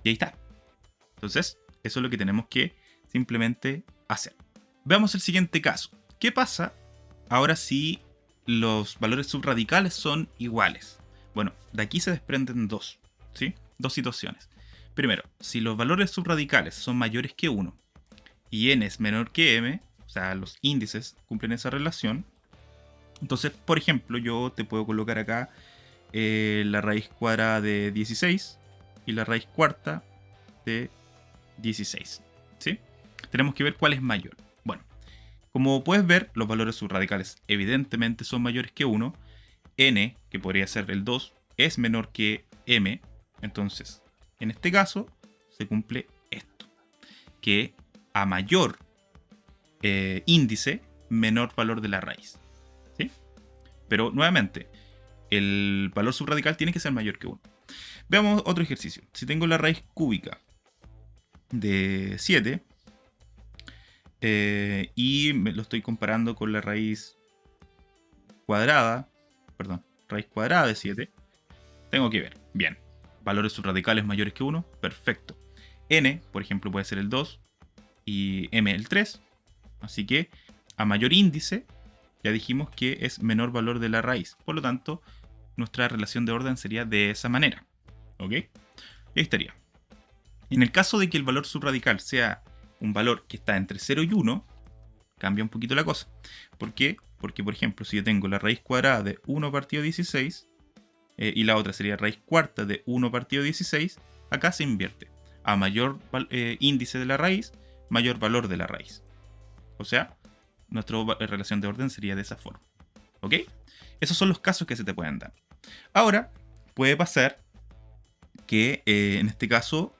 Y ahí está. Entonces, eso es lo que tenemos que simplemente hacer. Veamos el siguiente caso. ¿Qué pasa ahora si los valores subradicales son iguales? Bueno, de aquí se desprenden dos, ¿sí? Dos situaciones. Primero, si los valores subradicales son mayores que 1 y n es menor que m, o sea, los índices cumplen esa relación, entonces, por ejemplo, yo te puedo colocar acá la raíz cuadrada de 16 y la raíz cuarta de 16, ¿sí? Tenemos que ver cuál es mayor. Bueno, como puedes ver, los valores subradicales evidentemente son mayores que 1. N, que podría ser el 2, es menor que m. Entonces, en este caso, se cumple esto. Que a mayor índice, menor valor de la raíz. ¿Sí? Pero, nuevamente, el valor subradical tiene que ser mayor que 1. Veamos otro ejercicio. Si tengo la raíz cúbica de 7 y lo estoy comparando con la raíz cuadrada de 7, tengo que ver, bien, valores subradicales mayores que 1, perfecto. N, por ejemplo, puede ser el 2 y m el 3, así que a mayor índice ya dijimos que es menor valor de la raíz, por lo tanto nuestra relación de orden sería de esa manera, ¿ok? Y ahí estaría. En el caso de que el valor subradical sea un valor que está entre 0 y 1, cambia un poquito la cosa. ¿Por qué? Porque, por ejemplo, si yo tengo la raíz cuadrada de 1 partido 16 y la otra sería raíz cuarta de 1 partido 16, acá se invierte. A mayor índice de la raíz, mayor valor de la raíz. O sea, nuestra relación de orden sería de esa forma. ¿Ok? Esos son los casos que se te pueden dar. Ahora, puede pasar que en este caso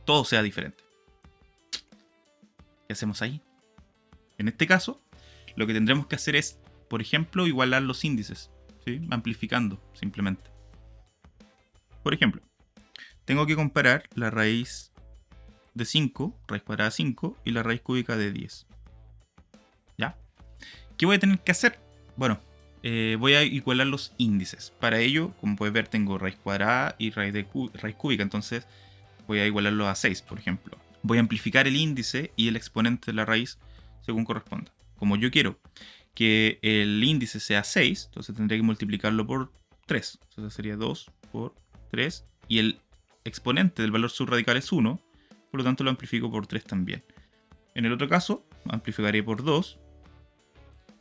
todo sea diferente. ¿Qué hacemos ahí? En este caso, lo que tendremos que hacer es, por ejemplo, igualar los índices, ¿sí? Amplificando, simplemente. Por ejemplo, tengo que comparar la raíz de 5, raíz cuadrada de 5, y la raíz cúbica de 10. ¿Ya? ¿Qué voy a tener que hacer? Bueno, voy a igualar los índices. Para ello, como puedes ver, tengo raíz cuadrada y raíz cúbica, entonces voy a igualarlo a 6, por ejemplo. Voy a amplificar el índice y el exponente de la raíz según corresponda. Como yo quiero que el índice sea 6, entonces tendría que multiplicarlo por 3. Entonces sería 2 por 3. Y el exponente del valor subradical es 1, por lo tanto lo amplifico por 3 también. En el otro caso, amplificaré por 2.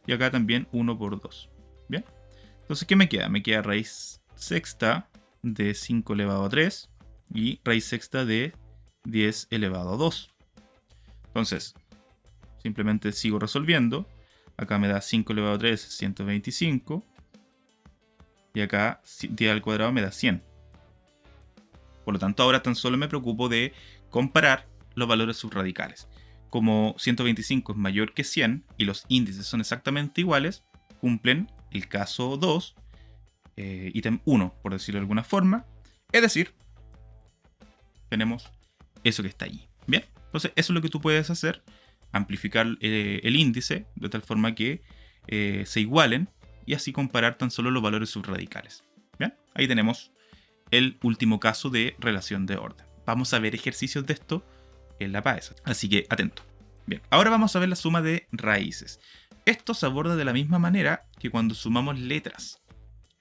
Y acá también 1 por 2. ¿Bien? Entonces, ¿qué me queda? Me queda raíz sexta de 5 elevado a 3 y raíz sexta de 10 elevado a 2. Entonces, simplemente sigo resolviendo. Acá me da 5 elevado a 3, 125. Y acá 10 al cuadrado me da 100. Por lo tanto, ahora tan solo me preocupo de comparar los valores subradicales. Como 125 es mayor que 100 y los índices son exactamente iguales, cumplen el caso 2, ítem 1, por decirlo de alguna forma. Es decir, tenemos eso que está allí. Bien, entonces eso es lo que tú puedes hacer, amplificar el índice de tal forma que se igualen y así comparar tan solo los valores subradicales. Bien, ahí tenemos el último caso de relación de orden. Vamos a ver ejercicios de esto en la PAES, así que atento. Bien, ahora vamos a ver la suma de raíces. Esto se aborda de la misma manera que cuando sumamos letras.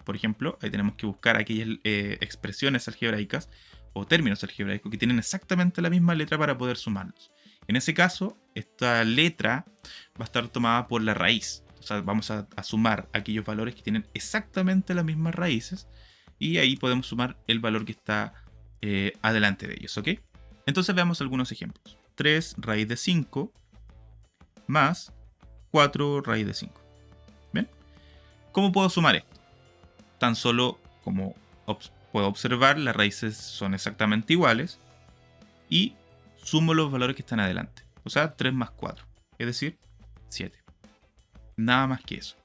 Por ejemplo, ahí tenemos que buscar aquellas expresiones algebraicas o términos algebraicos que tienen exactamente la misma letra para poder sumarlos. En ese caso, esta letra va a estar tomada por la raíz. O sea, vamos a sumar aquellos valores que tienen exactamente las mismas raíces y ahí podemos sumar el valor que está adelante de ellos, ¿ok? Entonces veamos algunos ejemplos. 3 raíz de 5 más 4 raíz de 5. ¿Bien? ¿Cómo puedo sumar esto? Tan solo como puedo observar, las raíces son exactamente iguales y sumo los valores que están adelante. O sea, 3 más 4, es decir, 7. Nada más que eso.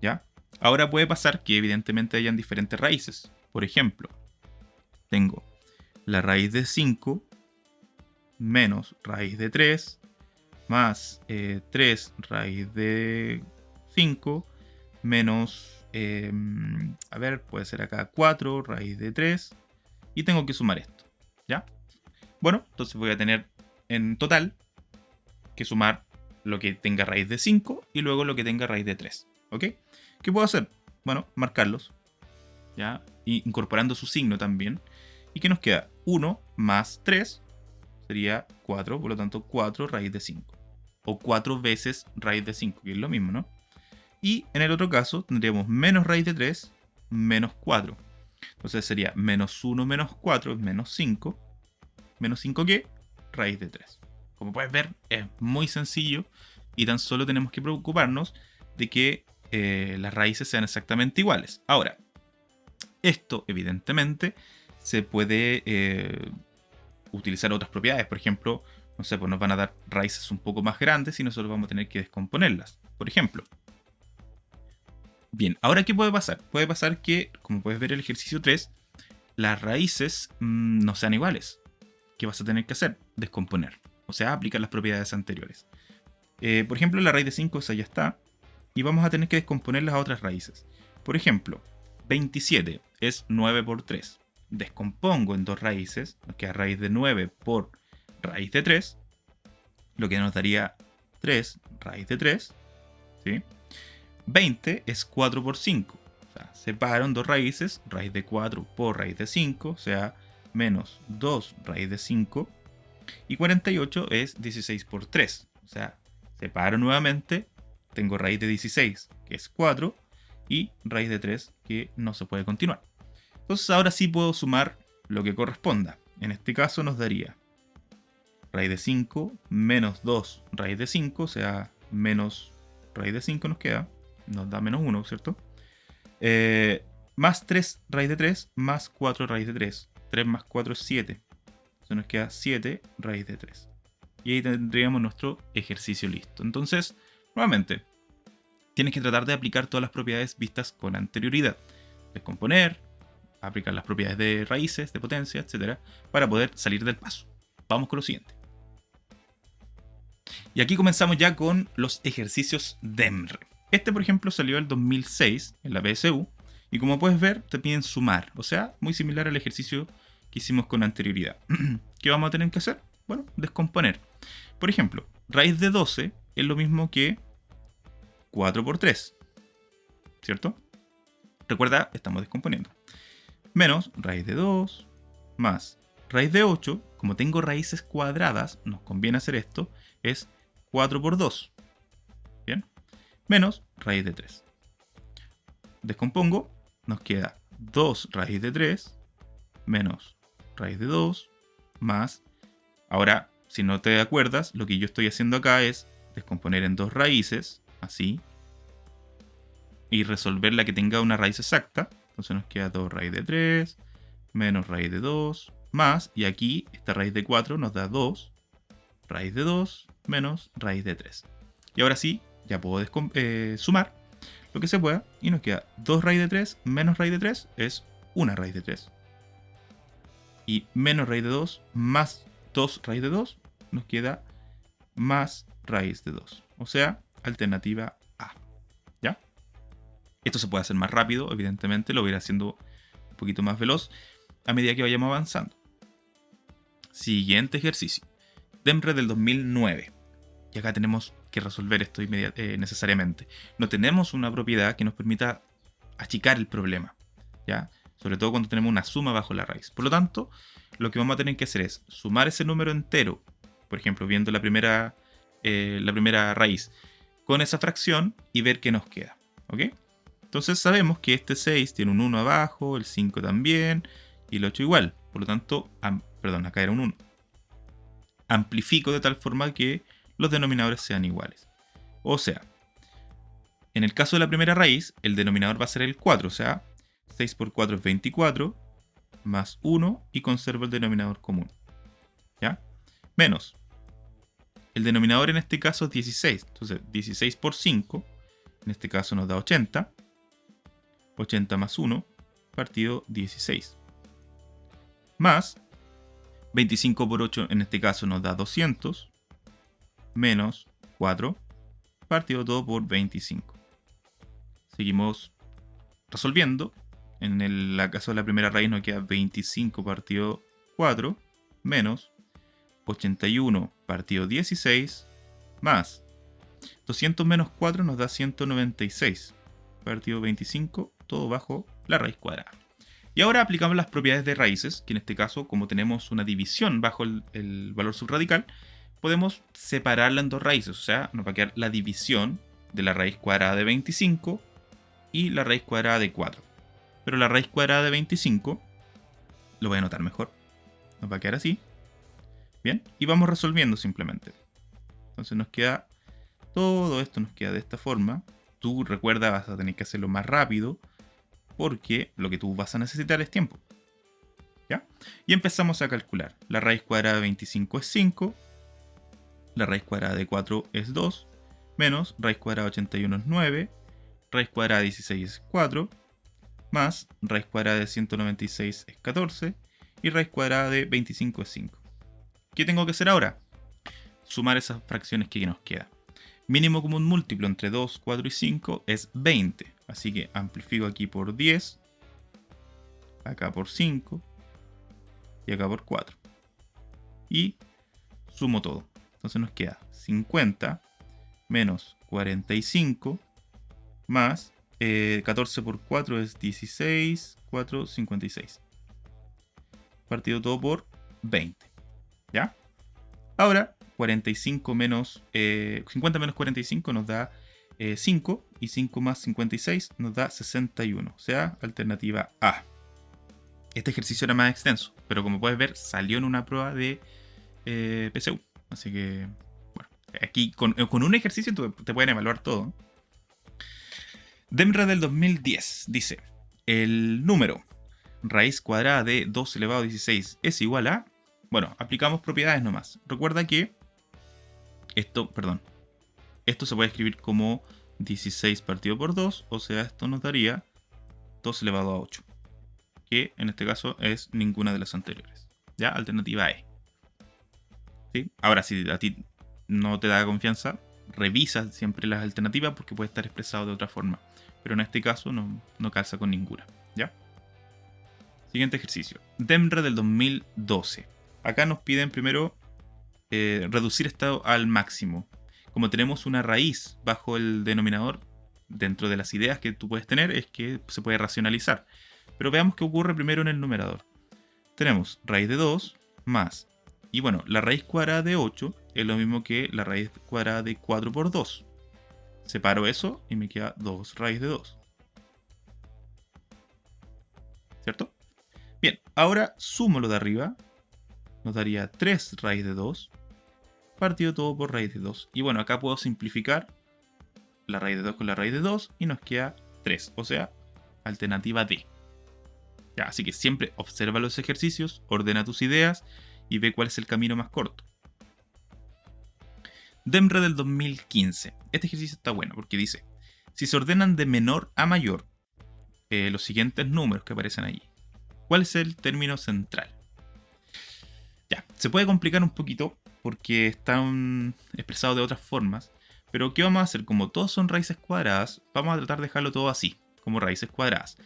¿Ya? Ahora puede pasar que evidentemente hayan diferentes raíces. Por ejemplo, tengo la raíz de 5 menos raíz de 3 más 3 raíz de 5 menos, puede ser acá 4 raíz de 3 y tengo que sumar esto, ¿ya? Bueno, entonces voy a tener en total que sumar lo que tenga raíz de 5 y luego lo que tenga raíz de 3, ¿ok? ¿Qué puedo hacer? Bueno, marcarlos, ¿ya? Y incorporando su signo también. ¿Y qué nos queda? 1 más 3 sería 4, por lo tanto 4 raíz de 5. O 4 veces raíz de 5, que es lo mismo, ¿no? Y en el otro caso tendríamos menos raíz de 3 menos 4. Entonces sería menos 1 menos 4 es menos 5. ¿Menos 5 qué? Raíz de 3. Como puedes ver, es muy sencillo y tan solo tenemos que preocuparnos de que las raíces sean exactamente iguales. Ahora, esto evidentemente se puede utilizar otras propiedades. Por ejemplo, no sé, pues nos van a dar raíces un poco más grandes y nosotros vamos a tener que descomponerlas. Por ejemplo. Bien, ahora ¿qué puede pasar? Puede pasar que, como puedes ver en el ejercicio 3, las raíces no sean iguales. ¿Qué vas a tener que hacer? Descomponer. O sea, aplicar las propiedades anteriores. Por ejemplo, la raíz de 5, esa ya está. Y vamos a tener que descomponer las otras raíces. Por ejemplo, 27 es 9 por 3. Descompongo en dos raíces, nos queda raíz de 9 por raíz de 3, lo que nos daría 3 raíz de 3, ¿sí? 20 es 4 por 5, o sea, separo en dos raíces, raíz de 4 por raíz de 5, o sea, menos 2 raíz de 5, y 48 es 16 por 3, o sea, separo nuevamente, tengo raíz de 16, que es 4, y raíz de 3, que no se puede continuar. Entonces ahora sí puedo sumar lo que corresponda. En este caso nos daría raíz de 5 menos 2 raíz de 5, o sea, menos raíz de 5 nos queda, nos da menos 1, ¿cierto? Más 3 raíz de 3 más 4 raíz de 3. 3 más 4 es 7. Entonces nos queda 7 raíz de 3. Y ahí tendríamos nuestro ejercicio listo. Entonces, nuevamente, tienes que tratar de aplicar todas las propiedades vistas con anterioridad. Descomponer, aplicar las propiedades de raíces, de potencia, etc. para poder salir del paso. Vamos con lo siguiente. Y aquí comenzamos ya con los ejercicios DEMRE. Este, por ejemplo, salió el 2006 en la PSU. Y como puedes ver, te piden sumar. O sea, muy similar al ejercicio que hicimos con anterioridad. ¿Qué vamos a tener que hacer? Bueno, descomponer. Por ejemplo, raíz de 12 es lo mismo que 4 por 3, ¿cierto? Recuerda, estamos descomponiendo. Menos raíz de 2 más raíz de 8. Como tengo raíces cuadradas, nos conviene hacer esto, es 4 por 2. Bien. Menos raíz de 3. Descompongo, nos queda 2 raíz de 3 menos raíz de 2 más. Ahora, si no te acuerdas, lo que yo estoy haciendo acá es descomponer en dos raíces, así, y resolver la que tenga una raíz exacta. Entonces nos queda 2 raíz de 3 menos raíz de 2 más, y aquí esta raíz de 4 nos da 2 raíz de 2 menos raíz de 3. Y ahora sí, ya puedo sumar lo que se pueda, y nos queda 2 raíz de 3 menos raíz de 3 es 1 raíz de 3. Y menos raíz de 2 más 2 raíz de 2 nos queda más raíz de 2. O sea, alternativa A. ¿Ya? Esto se puede hacer más rápido, evidentemente, lo voy a ir haciendo un poquito más veloz a medida que vayamos avanzando. Siguiente ejercicio. DEMRE del 2009. Y acá tenemos que resolver esto necesariamente. No tenemos una propiedad que nos permita achicar el problema, ¿ya? Sobre todo cuando tenemos una suma bajo la raíz. Por lo tanto, lo que vamos a tener que hacer es sumar ese número entero, por ejemplo, viendo la primera raíz, con esa fracción y ver qué nos queda, ¿ok? Entonces sabemos que este 6 tiene un 1 abajo, el 5 también, y el 8 igual. Por lo tanto, perdón, acá era un 1. Amplifico de tal forma que los denominadores sean iguales. O sea, en el caso de la primera raíz, el denominador va a ser el 4, o sea, 6 por 4 es 24, más 1, y conservo el denominador común. ¿Ya? Menos. El denominador en este caso es 16, entonces 16 por 5, en este caso nos da 80. 80 más 1, partido 16. Más 25 por 8, en este caso nos da 200. Menos 4, partido todo por 25. Seguimos resolviendo. En el caso de la primera raíz nos queda 25 partido 4, menos 81 partido 16, más 200 menos 4 nos da 196, partido 25, todo bajo la raíz cuadrada. Y ahora aplicamos las propiedades de raíces, que en este caso, como tenemos una división bajo el valor subradical, podemos separarla en dos raíces, o sea, nos va a quedar la división de la raíz cuadrada de 25 y la raíz cuadrada de 4. Pero la raíz cuadrada de 25, lo voy a anotar mejor, nos va a quedar así. Bien, y vamos resolviendo simplemente. Entonces nos queda, todo esto nos queda de esta forma. Tú recuerda, vas a tener que hacerlo más rápido, porque lo que tú vas a necesitar es tiempo. ¿Ya? Y empezamos a calcular. La raíz cuadrada de 25 es 5. La raíz cuadrada de 4 es 2. Menos raíz cuadrada de 81 es 9. Raíz cuadrada de 16 es 4. Más raíz cuadrada de 196 es 14. Y raíz cuadrada de 25 es 5. ¿Qué tengo que hacer ahora? Sumar esas fracciones que nos queda. Mínimo común múltiplo entre 2, 4 y 5 es 20. Así que amplifico aquí por 10. Acá por 5. Y acá por 4. Y sumo todo. Entonces nos queda 50 menos 45 más 14 por 4 es 16, 4, 56. Partido todo por 20. ¿Ya? Ahora, 45 menos 50 menos 45 nos da 5. Y 5 más 56 nos da 61. O sea, alternativa A. Este ejercicio era más extenso, pero como puedes ver, salió en una prueba de PSU. Así que, bueno, aquí con un ejercicio te pueden evaluar todo. DEMRE del 2010 dice: el número raíz cuadrada de 2 elevado a 16 es igual a... Bueno, aplicamos propiedades nomás. Recuerda que esto se puede escribir como 16 partido por 2, o sea, esto nos daría 2 elevado a 8, que en este caso es ninguna de las anteriores. ¿Ya? Alternativa E. ¿Sí? Ahora, si a ti no te da confianza, revisa siempre las alternativas porque puede estar expresado de otra forma. Pero en este caso no calza con ninguna. ¿Ya? Siguiente ejercicio. DEMRE del 2012. Acá nos piden primero reducir esto al máximo. como tenemos una raíz bajo el denominador, dentro de las ideas que tú puedes tener, es que se puede racionalizar. Pero veamos qué ocurre primero en el numerador. Tenemos raíz de 2 más, y bueno, la raíz cuadrada de 8 es lo mismo que la raíz cuadrada de 4 por 2. Separo eso y me queda 2 raíz de 2. ¿Cierto? Bien, ahora sumo lo de arriba. Nos daría 3 raíz de 2 partido todo por raíz de 2. Y bueno, acá puedo simplificar la raíz de 2 con la raíz de 2 y nos queda 3. O sea, alternativa D. Ya, así que siempre observa los ejercicios, ordena tus ideas y ve cuál es el camino más corto. DEMRE del 2015. Este ejercicio está bueno porque dice, si se ordenan de menor a mayor los siguientes números que aparecen allí, ¿cuál es el término central? Ya, se puede complicar un poquito porque están expresados de otras formas, pero ¿qué vamos a hacer? Como todos son raíces cuadradas, vamos a tratar de dejarlo todo así, como raíces cuadradas.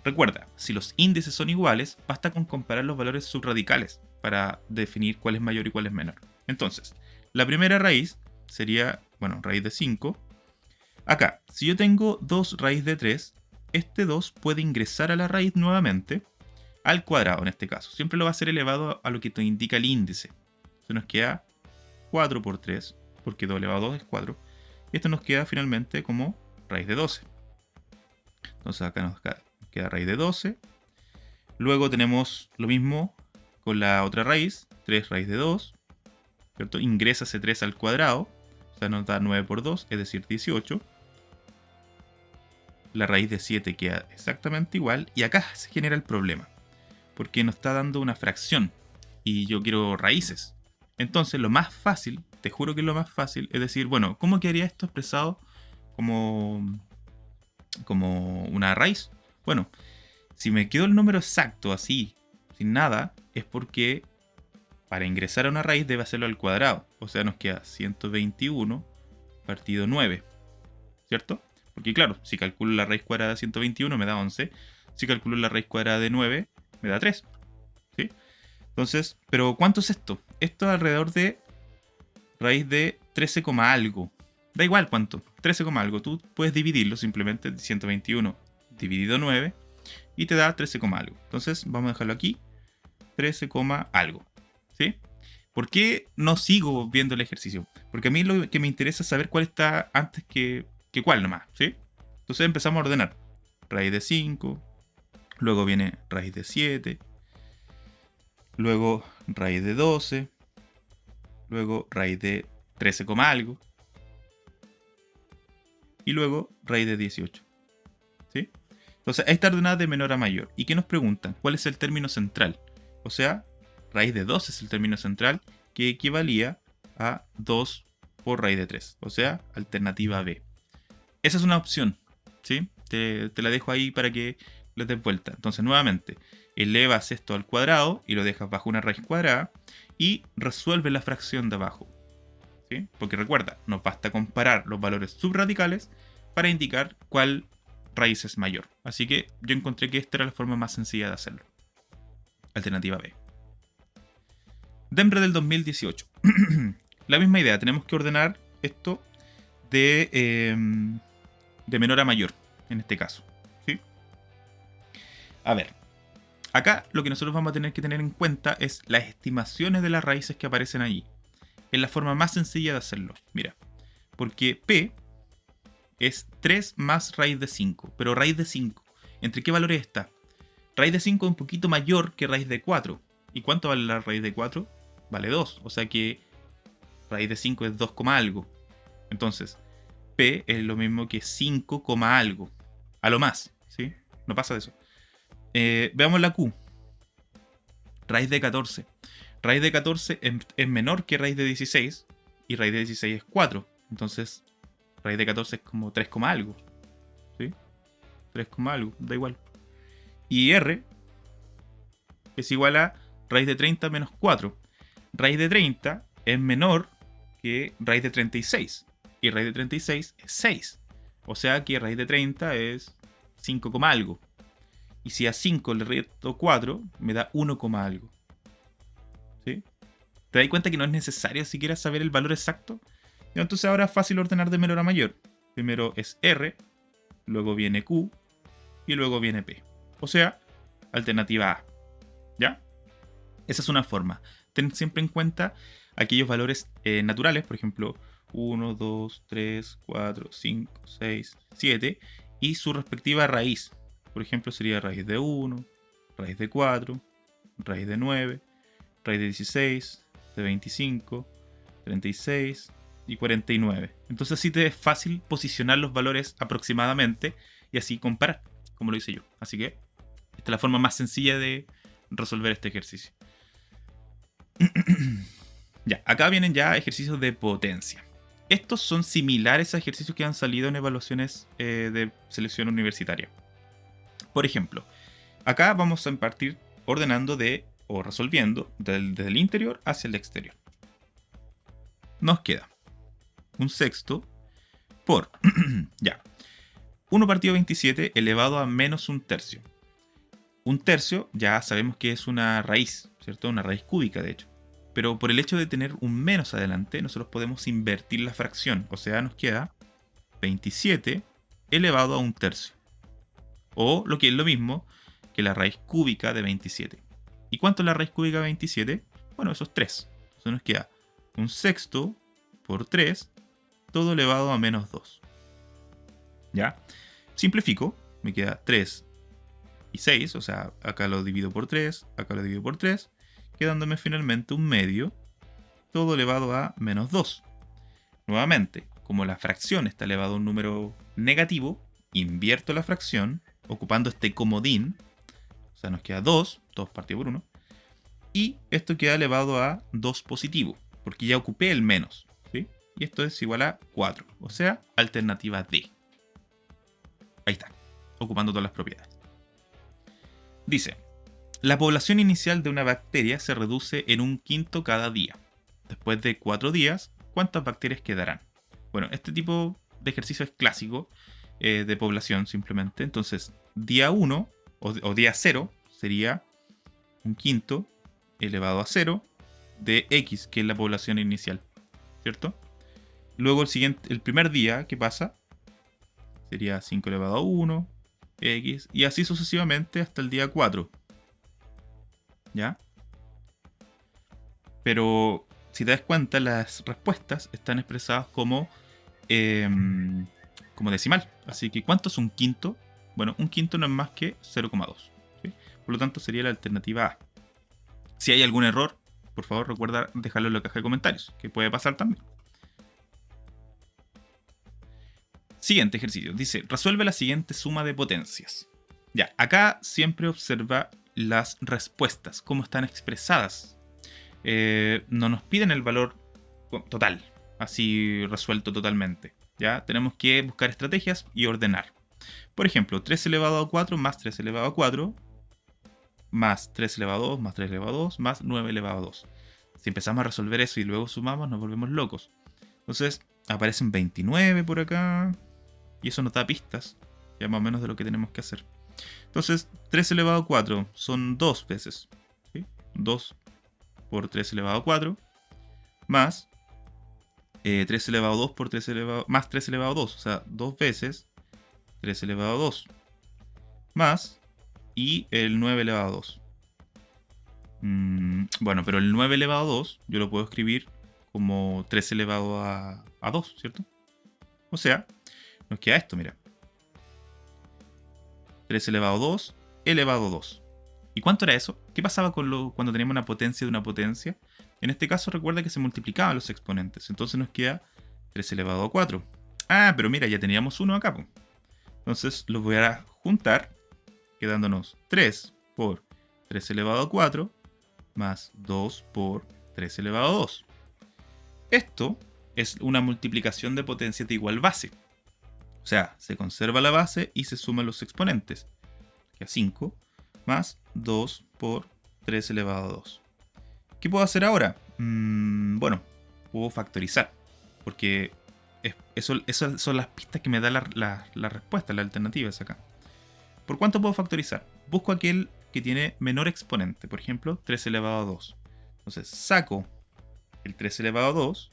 Recuerda, si los índices son iguales, basta con comparar los valores subradicales para definir cuál es mayor y cuál es menor. Entonces, la primera raíz sería, bueno, raíz de 5. Acá, si yo tengo 2 raíz de 3, este 2 puede ingresar a la raíz nuevamente, al cuadrado en este caso. Siempre lo va a ser elevado a lo que te indica el índice. Entonces nos queda 4 por 3, porque 2 elevado a 2 es 4. Y esto nos queda finalmente como raíz de 12. Entonces acá nos queda raíz de 12. Luego tenemos lo mismo con la otra raíz, 3 raíz de 2. ¿Cierto? Ingresa ese 3 al cuadrado. O sea, nos da 9 por 2, es decir, 18. La raíz de 7 queda exactamente igual. Y acá se genera el problema, porque nos está dando una fracción. Y yo quiero raíces. Entonces lo más fácil, te juro que lo más fácil, es decir, bueno, ¿cómo quedaría esto expresado como una raíz? Bueno, si me quedo el número exacto así, sin nada, es porque para ingresar a una raíz debe hacerlo al cuadrado. O sea, nos queda 121 partido 9. ¿Cierto? Porque claro, si calculo la raíz cuadrada de 121 me da 11. Si calculo la raíz cuadrada de 9 me da 3. ¿Sí? Entonces, ¿pero cuánto es esto? Esto es alrededor de raíz de 13, algo. Da igual cuánto, 13, algo. Tú puedes dividirlo simplemente, 121 dividido 9, y te da 13, algo. Entonces, vamos a dejarlo aquí, 13, algo. ¿Sí? ¿Por qué no sigo viendo el ejercicio? Porque a mí lo que me interesa es saber cuál está antes que cuál nomás. ¿Sí? Entonces empezamos a ordenar. Raíz de 5, luego viene raíz de 7, luego raíz de 12, luego raíz de 13, algo, y luego raíz de 18. ¿Sí? Entonces, esta ordenada de menor a mayor. ¿Y qué nos preguntan? ¿Cuál es el término central? O sea, raíz de 2 es el término central, que equivalía a 2 por raíz de 3. O sea, alternativa B. Esa es una opción. ¿Sí? Te la dejo ahí para que le des vuelta. Entonces, nuevamente, elevas esto al cuadrado y lo dejas bajo una raíz cuadrada y resuelve la fracción de abajo. ¿Sí? Porque recuerda, nos basta comparar los valores subradicales para indicar cuál raíz es mayor. Así que yo encontré que esta era la forma más sencilla de hacerlo. Alternativa B. DEMRE del 2018. La misma idea, tenemos que ordenar esto de menor a mayor, en este caso. ¿Sí? A ver, acá lo que nosotros vamos a tener que tener en cuenta es las estimaciones de las raíces que aparecen allí. Es la forma más sencilla de hacerlo. Mira, porque P es 3 más raíz de 5. Pero raíz de 5, ¿entre qué valores está? Raíz de 5 es un poquito mayor que raíz de 4. ¿Y cuánto vale la raíz de 4? Vale 2. O sea que raíz de 5 es 2, algo. Entonces, P es lo mismo que 5, algo. A lo más. ¿Sí? No pasa de eso. Veamos la Q. Raíz de 14. Raíz de 14 es menor que raíz de 16. Y raíz de 16 es 4. Entonces, raíz de 14 es como 3, algo. ¿Sí? 3, algo. Da igual. Y R es igual a raíz de 30 menos 4. Raíz de 30 es menor que raíz de 36. Y raíz de 36 es 6. O sea que raíz de 30 es 5, algo. Y si a 5 le resto 4, me da 1, algo. ¿Sí? ¿Te das cuenta que no es necesario siquiera saber el valor exacto? Ya, entonces ahora es fácil ordenar de menor a mayor. Primero es R, luego viene Q y luego viene P. O sea, alternativa A. ¿Ya? Esa es una forma. Ten siempre en cuenta aquellos valores naturales, por ejemplo, 1, 2, 3, 4, 5, 6, 7, y su respectiva raíz. Por ejemplo, sería raíz de 1, raíz de 4, raíz de 9, raíz de 16, de 25, 36 y 49. Entonces así te es fácil posicionar los valores aproximadamente y así comparar, como lo hice yo. Así que esta es la forma más sencilla de resolver este ejercicio. Ya, acá vienen ya ejercicios de potencia. Estos son similares a ejercicios que han salido en evaluaciones de selección universitaria. Por ejemplo, acá vamos a partir ordenando o resolviendo desde el interior hacia el exterior. Nos queda un sexto por, ya, 1 partido 27 elevado a menos un tercio. Un tercio ya sabemos que es una raíz, ¿cierto? Una raíz cúbica, de hecho. Pero por el hecho de tener un menos adelante, nosotros podemos invertir la fracción. O sea, nos queda 27 elevado a un tercio. O lo que es lo mismo que la raíz cúbica de 27. ¿Y cuánto es la raíz cúbica de 27? Bueno, eso es 3. Entonces nos queda un sexto por 3, todo elevado a menos 2. ¿Ya? Simplifico, me queda 3 y 6, o sea, acá lo divido por 3, acá lo divido por 3, quedándome finalmente un medio, todo elevado a menos 2. Nuevamente, como la fracción está elevado a un número negativo, invierto la fracción, ocupando este comodín, o sea, nos queda 2 partido por 1, y esto queda elevado a 2 positivo, porque ya ocupé el menos, ¿sí? Y esto es igual a 4, o sea, alternativa D. Ahí está, ocupando todas las propiedades. Dice, la población inicial de una bacteria se reduce en un quinto cada día. Después de 4 días, ¿cuántas bacterias quedarán? Bueno, este tipo de ejercicio es clásico de población simplemente. Entonces, día 1 o día 0 sería un quinto elevado a 0 de X, que es la población inicial, ¿cierto? Luego el primer día, ¿qué pasa? Sería 5 elevado a 1, X, y así sucesivamente hasta el día 4. ¿Ya? Pero si te das cuenta, las respuestas están expresadas como decimal. Así que, ¿cuánto es un quinto? Bueno, un quinto no es más que 0,2. ¿Sí? Por lo tanto, sería la alternativa A. Si hay algún error, por favor recuerda dejarlo en la caja de comentarios, que puede pasar también. Siguiente ejercicio. Dice, resuelve la siguiente suma de potencias. Ya, acá siempre observa las respuestas, cómo están expresadas. No nos piden el valor total, así resuelto totalmente. Ya, tenemos que buscar estrategias y ordenar. Por ejemplo, 3 elevado a 4 más 3 elevado a 4 más 3 elevado a 2 más 3 elevado a 2 más 9 elevado a 2. Si empezamos a resolver eso y luego sumamos, nos volvemos locos. Entonces, aparecen 29 por acá. Y eso nos da pistas, ya más o menos de lo que tenemos que hacer. Entonces, 3 elevado a 4 son 2 veces. ¿Sí? 2 por 3 elevado a 4 más 3 elevado a 2 por 3 elevado más 3 elevado a 2. O sea, 2 veces 3 elevado a 2 más y el 9 elevado a 2. Bueno, pero el 9 elevado a 2 yo lo puedo escribir como 3 elevado a 2, ¿cierto? O sea, nos queda esto, mira. 3 elevado a 2 elevado a 2. ¿Y cuánto era eso? ¿Qué pasaba cuando teníamos una potencia de una potencia? En este caso recuerda que se multiplicaban los exponentes. Entonces nos queda 3 elevado a 4. Ah, pero mira, ya teníamos uno acá. Entonces los voy a juntar, quedándonos 3 por 3 elevado a 4 más 2 por 3 elevado a 2. Esto es una multiplicación de potencias de igual base. O sea, se conserva la base y se suman los exponentes. Queda 5 más 2 por 3 elevado a 2. ¿Qué puedo hacer ahora? Bueno, puedo factorizar. Porque esas son las pistas que me da la respuesta, la alternativa es acá. ¿Por cuánto puedo factorizar? Busco aquel que tiene menor exponente. Por ejemplo, 3 elevado a 2. Entonces saco el 3 elevado a 2.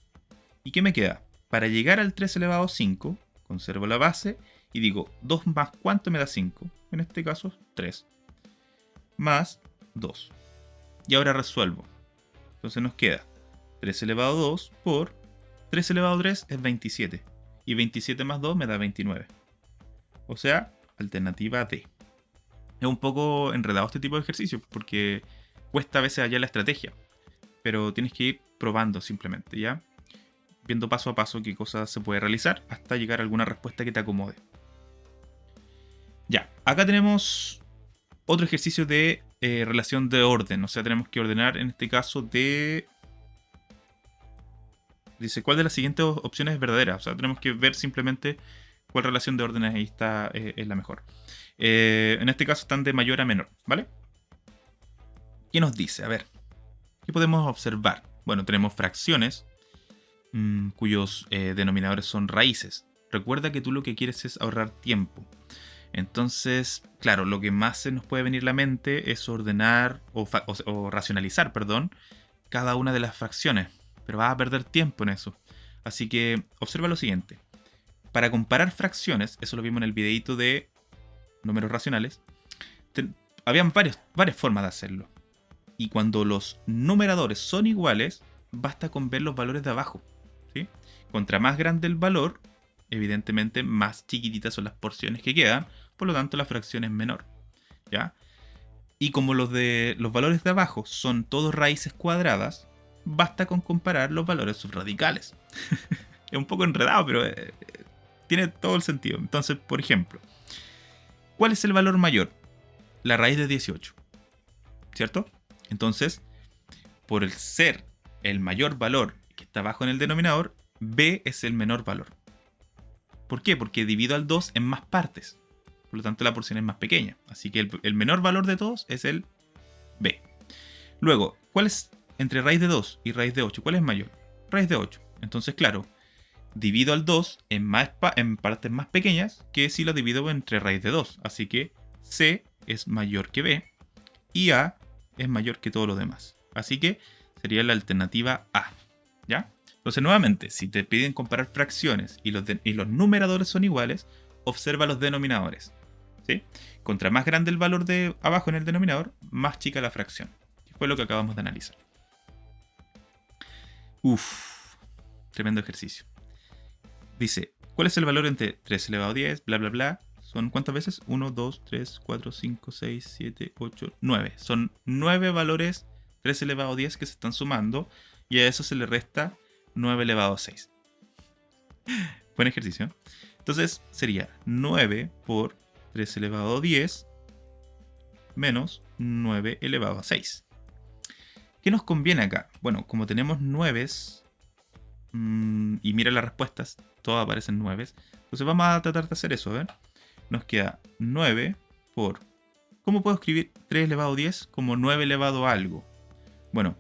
¿Y qué me queda? para llegar al 3 elevado a 5, conservo la base y digo 2 más ¿cuánto me da 5? En este caso 3. Más 2. Y ahora resuelvo. Entonces nos queda 3 elevado a 2 por 3 elevado a 3 es 27. Y 27 más 2 me da 29. O sea, alternativa D. Es un poco enredado este tipo de ejercicio porque cuesta a veces hallar la estrategia. Pero tienes que ir probando simplemente, ¿ya? Viendo paso a paso qué cosas se puede realizar hasta llegar a alguna respuesta que te acomode. Ya, acá tenemos otro ejercicio de relación de orden. O sea, tenemos que ordenar en este caso de... Dice, ¿cuál de las siguientes opciones es verdadera? O sea, tenemos que ver simplemente cuál relación de órdenes ahí está, es la mejor. En este caso están de mayor a menor, ¿vale? ¿Qué nos dice? A ver, ¿qué podemos observar? Bueno, tenemos fracciones cuyos denominadores son raíces. Recuerda que tú lo que quieres es ahorrar tiempo. Entonces, claro, lo que más se nos puede venir a la mente es ordenar o racionalizar, perdón, cada una de las fracciones. Pero vas a perder tiempo en eso. Así que observa lo siguiente. Para comparar fracciones, eso lo vimos en el videito de números racionales, habían varias formas de hacerlo. Y cuando los numeradores son iguales, basta con ver los valores de abajo, ¿sí? Contra más grande el valor, evidentemente más chiquititas son las porciones que quedan, por lo tanto la fracción es menor, ¿ya? Y como los valores de abajo son todos raíces cuadradas, basta con comparar los valores subradicales. Es un poco enredado, pero tiene todo el sentido. Entonces, por ejemplo, ¿cuál es el valor mayor? La raíz de 18, ¿cierto? Entonces, por el ser el mayor valor que está abajo en el denominador, b es el menor valor. ¿Por qué? Porque divido al 2 en más partes. Por lo tanto, la porción es más pequeña. Así que el menor valor de todos es el b. Luego, ¿cuál es entre raíz de 2 y raíz de 8? ¿Cuál es mayor? Raíz de 8. Entonces, claro, divido al 2 en partes más pequeñas que si lo divido entre raíz de 2. Así que c es mayor que b y a es mayor que todo lo demás. Así que sería la alternativa A. ¿Ya? Entonces, nuevamente, si te piden comparar fracciones y los numeradores son iguales, observa los denominadores, ¿sí? Contra más grande el valor de abajo en el denominador, más chica la fracción. Que fue lo que acabamos de analizar. Uf, tremendo ejercicio. Dice, ¿cuál es el valor entre 3 elevado a 10, bla, bla, bla? ¿Son cuántas veces? 1, 2, 3, 4, 5, 6, 7, 8, 9. Son 9 valores 3 elevado a 10 que se están sumando y a eso se le resta 9 elevado a 6. Buen ejercicio. Entonces sería 9 por 3 elevado a 10 menos 9 elevado a 6. ¿Qué nos conviene acá? Bueno, como tenemos 9 y mira las respuestas, todas aparecen 9. Entonces vamos a tratar de hacer eso, ¿eh? Nos queda 9 por... ¿Cómo puedo escribir 3 elevado a 10 como 9 elevado a algo? Bueno,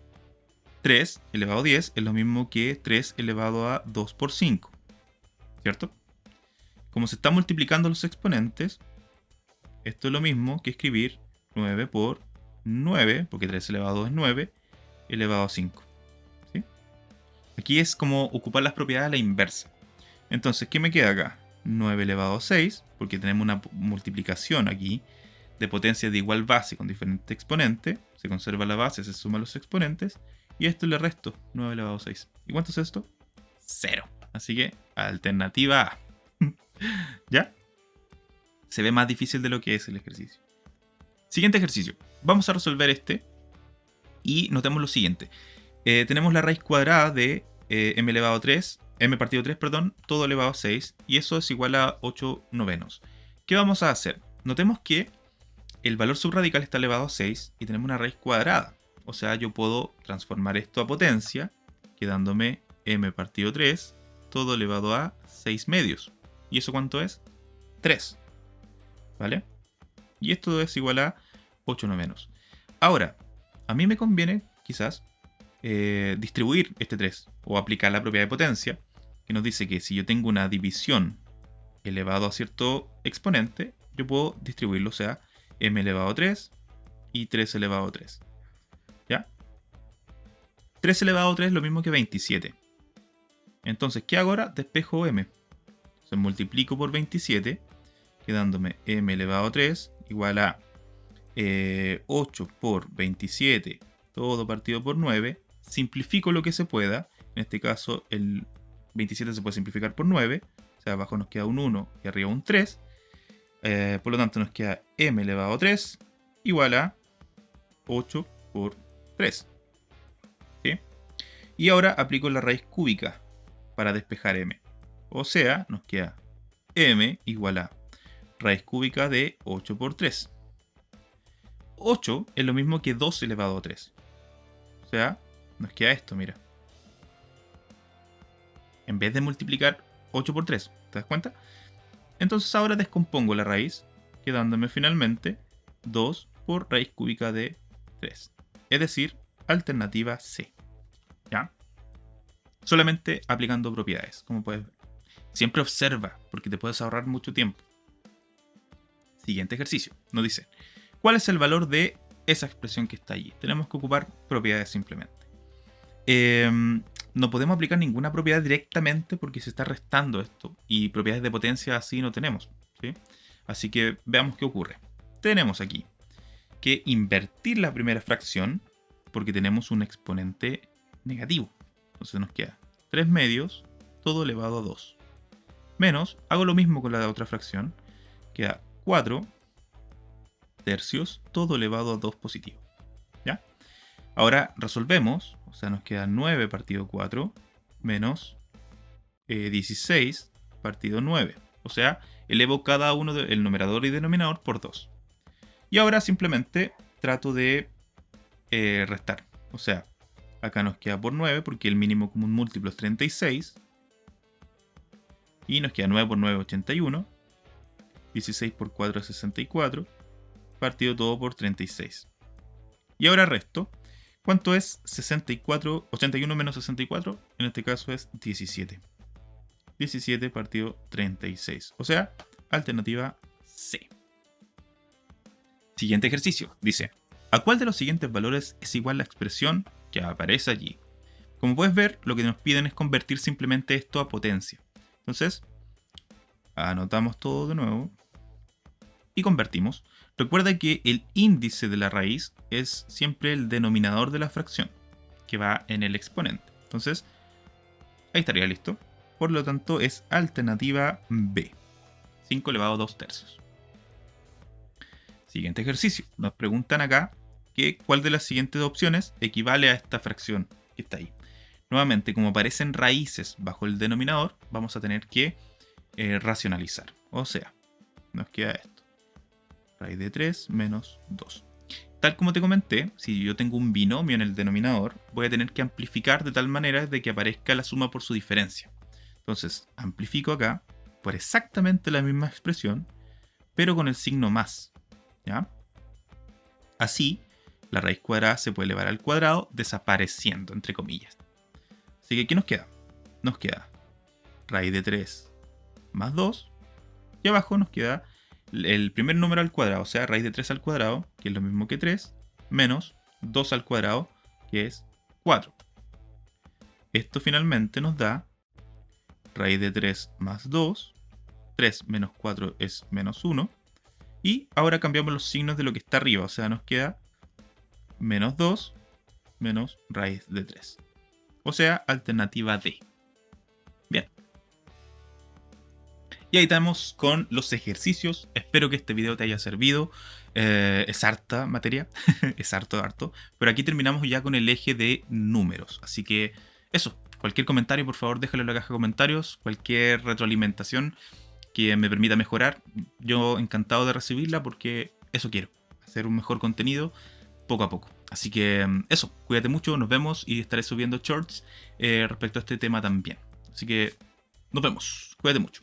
3 elevado a 10 es lo mismo que 3 elevado a 2 por 5, ¿cierto? Como se están multiplicando los exponentes, esto es lo mismo que escribir 9 por 9, porque 3 elevado a 2 es 9, elevado a 5. ¿Sí? Aquí es como ocupar las propiedades a la inversa. Entonces, ¿qué me queda acá? 9 elevado a 6, porque tenemos una multiplicación aquí de potencias de igual base con diferente exponente. Se conserva la base, se suman los exponentes. Y esto le resto, 9 elevado a 6. ¿Y cuánto es esto? 0. Así que, alternativa A. ¿Ya? Se ve más difícil de lo que es el ejercicio. Siguiente ejercicio. Vamos a resolver este. Y notemos lo siguiente. Tenemos la raíz cuadrada de m elevado a 3, m partido 3, perdón, todo elevado a 6. Y eso es igual a 8 novenos. ¿Qué vamos a hacer? Notemos que el valor subradical está elevado a 6 y tenemos una raíz cuadrada. O sea, yo puedo transformar esto a potencia, quedándome m partido 3, todo elevado a 6 medios. ¿Y eso cuánto es? 3. ¿Vale? Y esto es igual a 8 novenos. Ahora, a mí me conviene, quizás, distribuir este 3 o aplicar la propiedad de potencia, que nos dice que si yo tengo una división elevado a cierto exponente, yo puedo distribuirlo, o sea, m elevado a 3 y 3 elevado a 3. ¿Ya? 3 elevado a 3 es lo mismo que 27. Entonces, ¿qué hago ahora? Despejo m. Entonces multiplico por 27, quedándome m elevado a 3 igual a 8 por 27, todo partido por 9. Simplifico lo que se pueda. En este caso, el 27 se puede simplificar por 9. O sea, abajo nos queda un 1 y arriba un 3. Por lo tanto, nos queda m elevado a 3 igual a 8 por 3. ¿Sí? Y ahora aplico la raíz cúbica para despejar m. O sea, nos queda m igual a raíz cúbica de 8 por 3. 8 es lo mismo que 2 elevado a 3. O sea, nos queda esto, mira. En vez de multiplicar 8 por 3, ¿te das cuenta? Entonces ahora descompongo la raíz, quedándome finalmente 2 por raíz cúbica de 3. Es decir, alternativa C. ¿Ya? Solamente aplicando propiedades, como puedes ver. Siempre observa, porque te puedes ahorrar mucho tiempo. Siguiente ejercicio. Nos dice, ¿cuál es el valor de esa expresión que está allí? Tenemos que ocupar propiedades simplemente. No podemos aplicar ninguna propiedad directamente porque se está restando esto. Y propiedades de potencia así no tenemos, ¿sí? Así que veamos qué ocurre. Tenemos aquí que invertir la primera fracción porque tenemos un exponente negativo. Entonces nos queda 3 medios, todo elevado a 2. Menos, hago lo mismo con la otra fracción. Queda 4 tercios, todo elevado a 2 positivo. ¿Ya? Ahora resolvemos, o sea, nos queda 9 partido 4 menos 16 partido 9. O sea, elevo cada uno del numerador y denominador por 2. Y ahora simplemente trato de restar. O sea, acá nos queda por 9 porque el mínimo común múltiplo es 36. Y nos queda 9 por 9, 81. 16 por 4 es 64. Partido todo por 36. Y ahora resto. ¿Cuánto es 64? 81 menos 64. En este caso es 17. 17 partido 36. O sea, alternativa C. Siguiente ejercicio. Dice, ¿a cuál de los siguientes valores es igual la expresión que aparece allí? Como puedes ver, lo que nos piden es convertir simplemente esto a potencia. Entonces, anotamos todo de nuevo y convertimos. Recuerda que el índice de la raíz es siempre el denominador de la fracción, que va en el exponente. Entonces, ahí estaría listo. Por lo tanto, es alternativa B. 5 elevado a 2 tercios. Siguiente ejercicio. Nos preguntan acá que cuál de las siguientes opciones equivale a esta fracción que está ahí. Nuevamente, como aparecen raíces bajo el denominador, vamos a tener que racionalizar. O sea, nos queda esto. Raíz de 3 menos 2. Tal como te comenté, si yo tengo un binomio en el denominador, voy a tener que amplificar de tal manera de que aparezca la suma por su diferencia. Entonces, amplifico acá por exactamente la misma expresión, pero con el signo más. ¿Ya? Así, la raíz cuadrada se puede elevar al cuadrado, desapareciendo, entre comillas. Así que, ¿qué nos queda? Nos queda raíz de 3 más 2, y abajo nos queda el primer número al cuadrado, o sea, raíz de 3 al cuadrado, que es lo mismo que 3, menos 2 al cuadrado, que es 4. Esto finalmente nos da raíz de 3 más 2, 3 menos 4 es menos 1, y ahora cambiamos los signos de lo que está arriba, o sea, nos queda menos 2 menos raíz de 3. O sea, alternativa D. Bien. Y ahí estamos con los ejercicios. Espero que este video te haya servido. Es harta materia, es harto. Pero aquí terminamos ya con el eje de números. Así que eso, cualquier comentario por favor déjalo en la caja de comentarios. Cualquier retroalimentación que me permita mejorar, yo encantado de recibirla porque eso quiero. Hacer un mejor contenido poco a poco. Así que eso, cuídate mucho, nos vemos y estaré subiendo shorts respecto a este tema también. Así que nos vemos, cuídate mucho.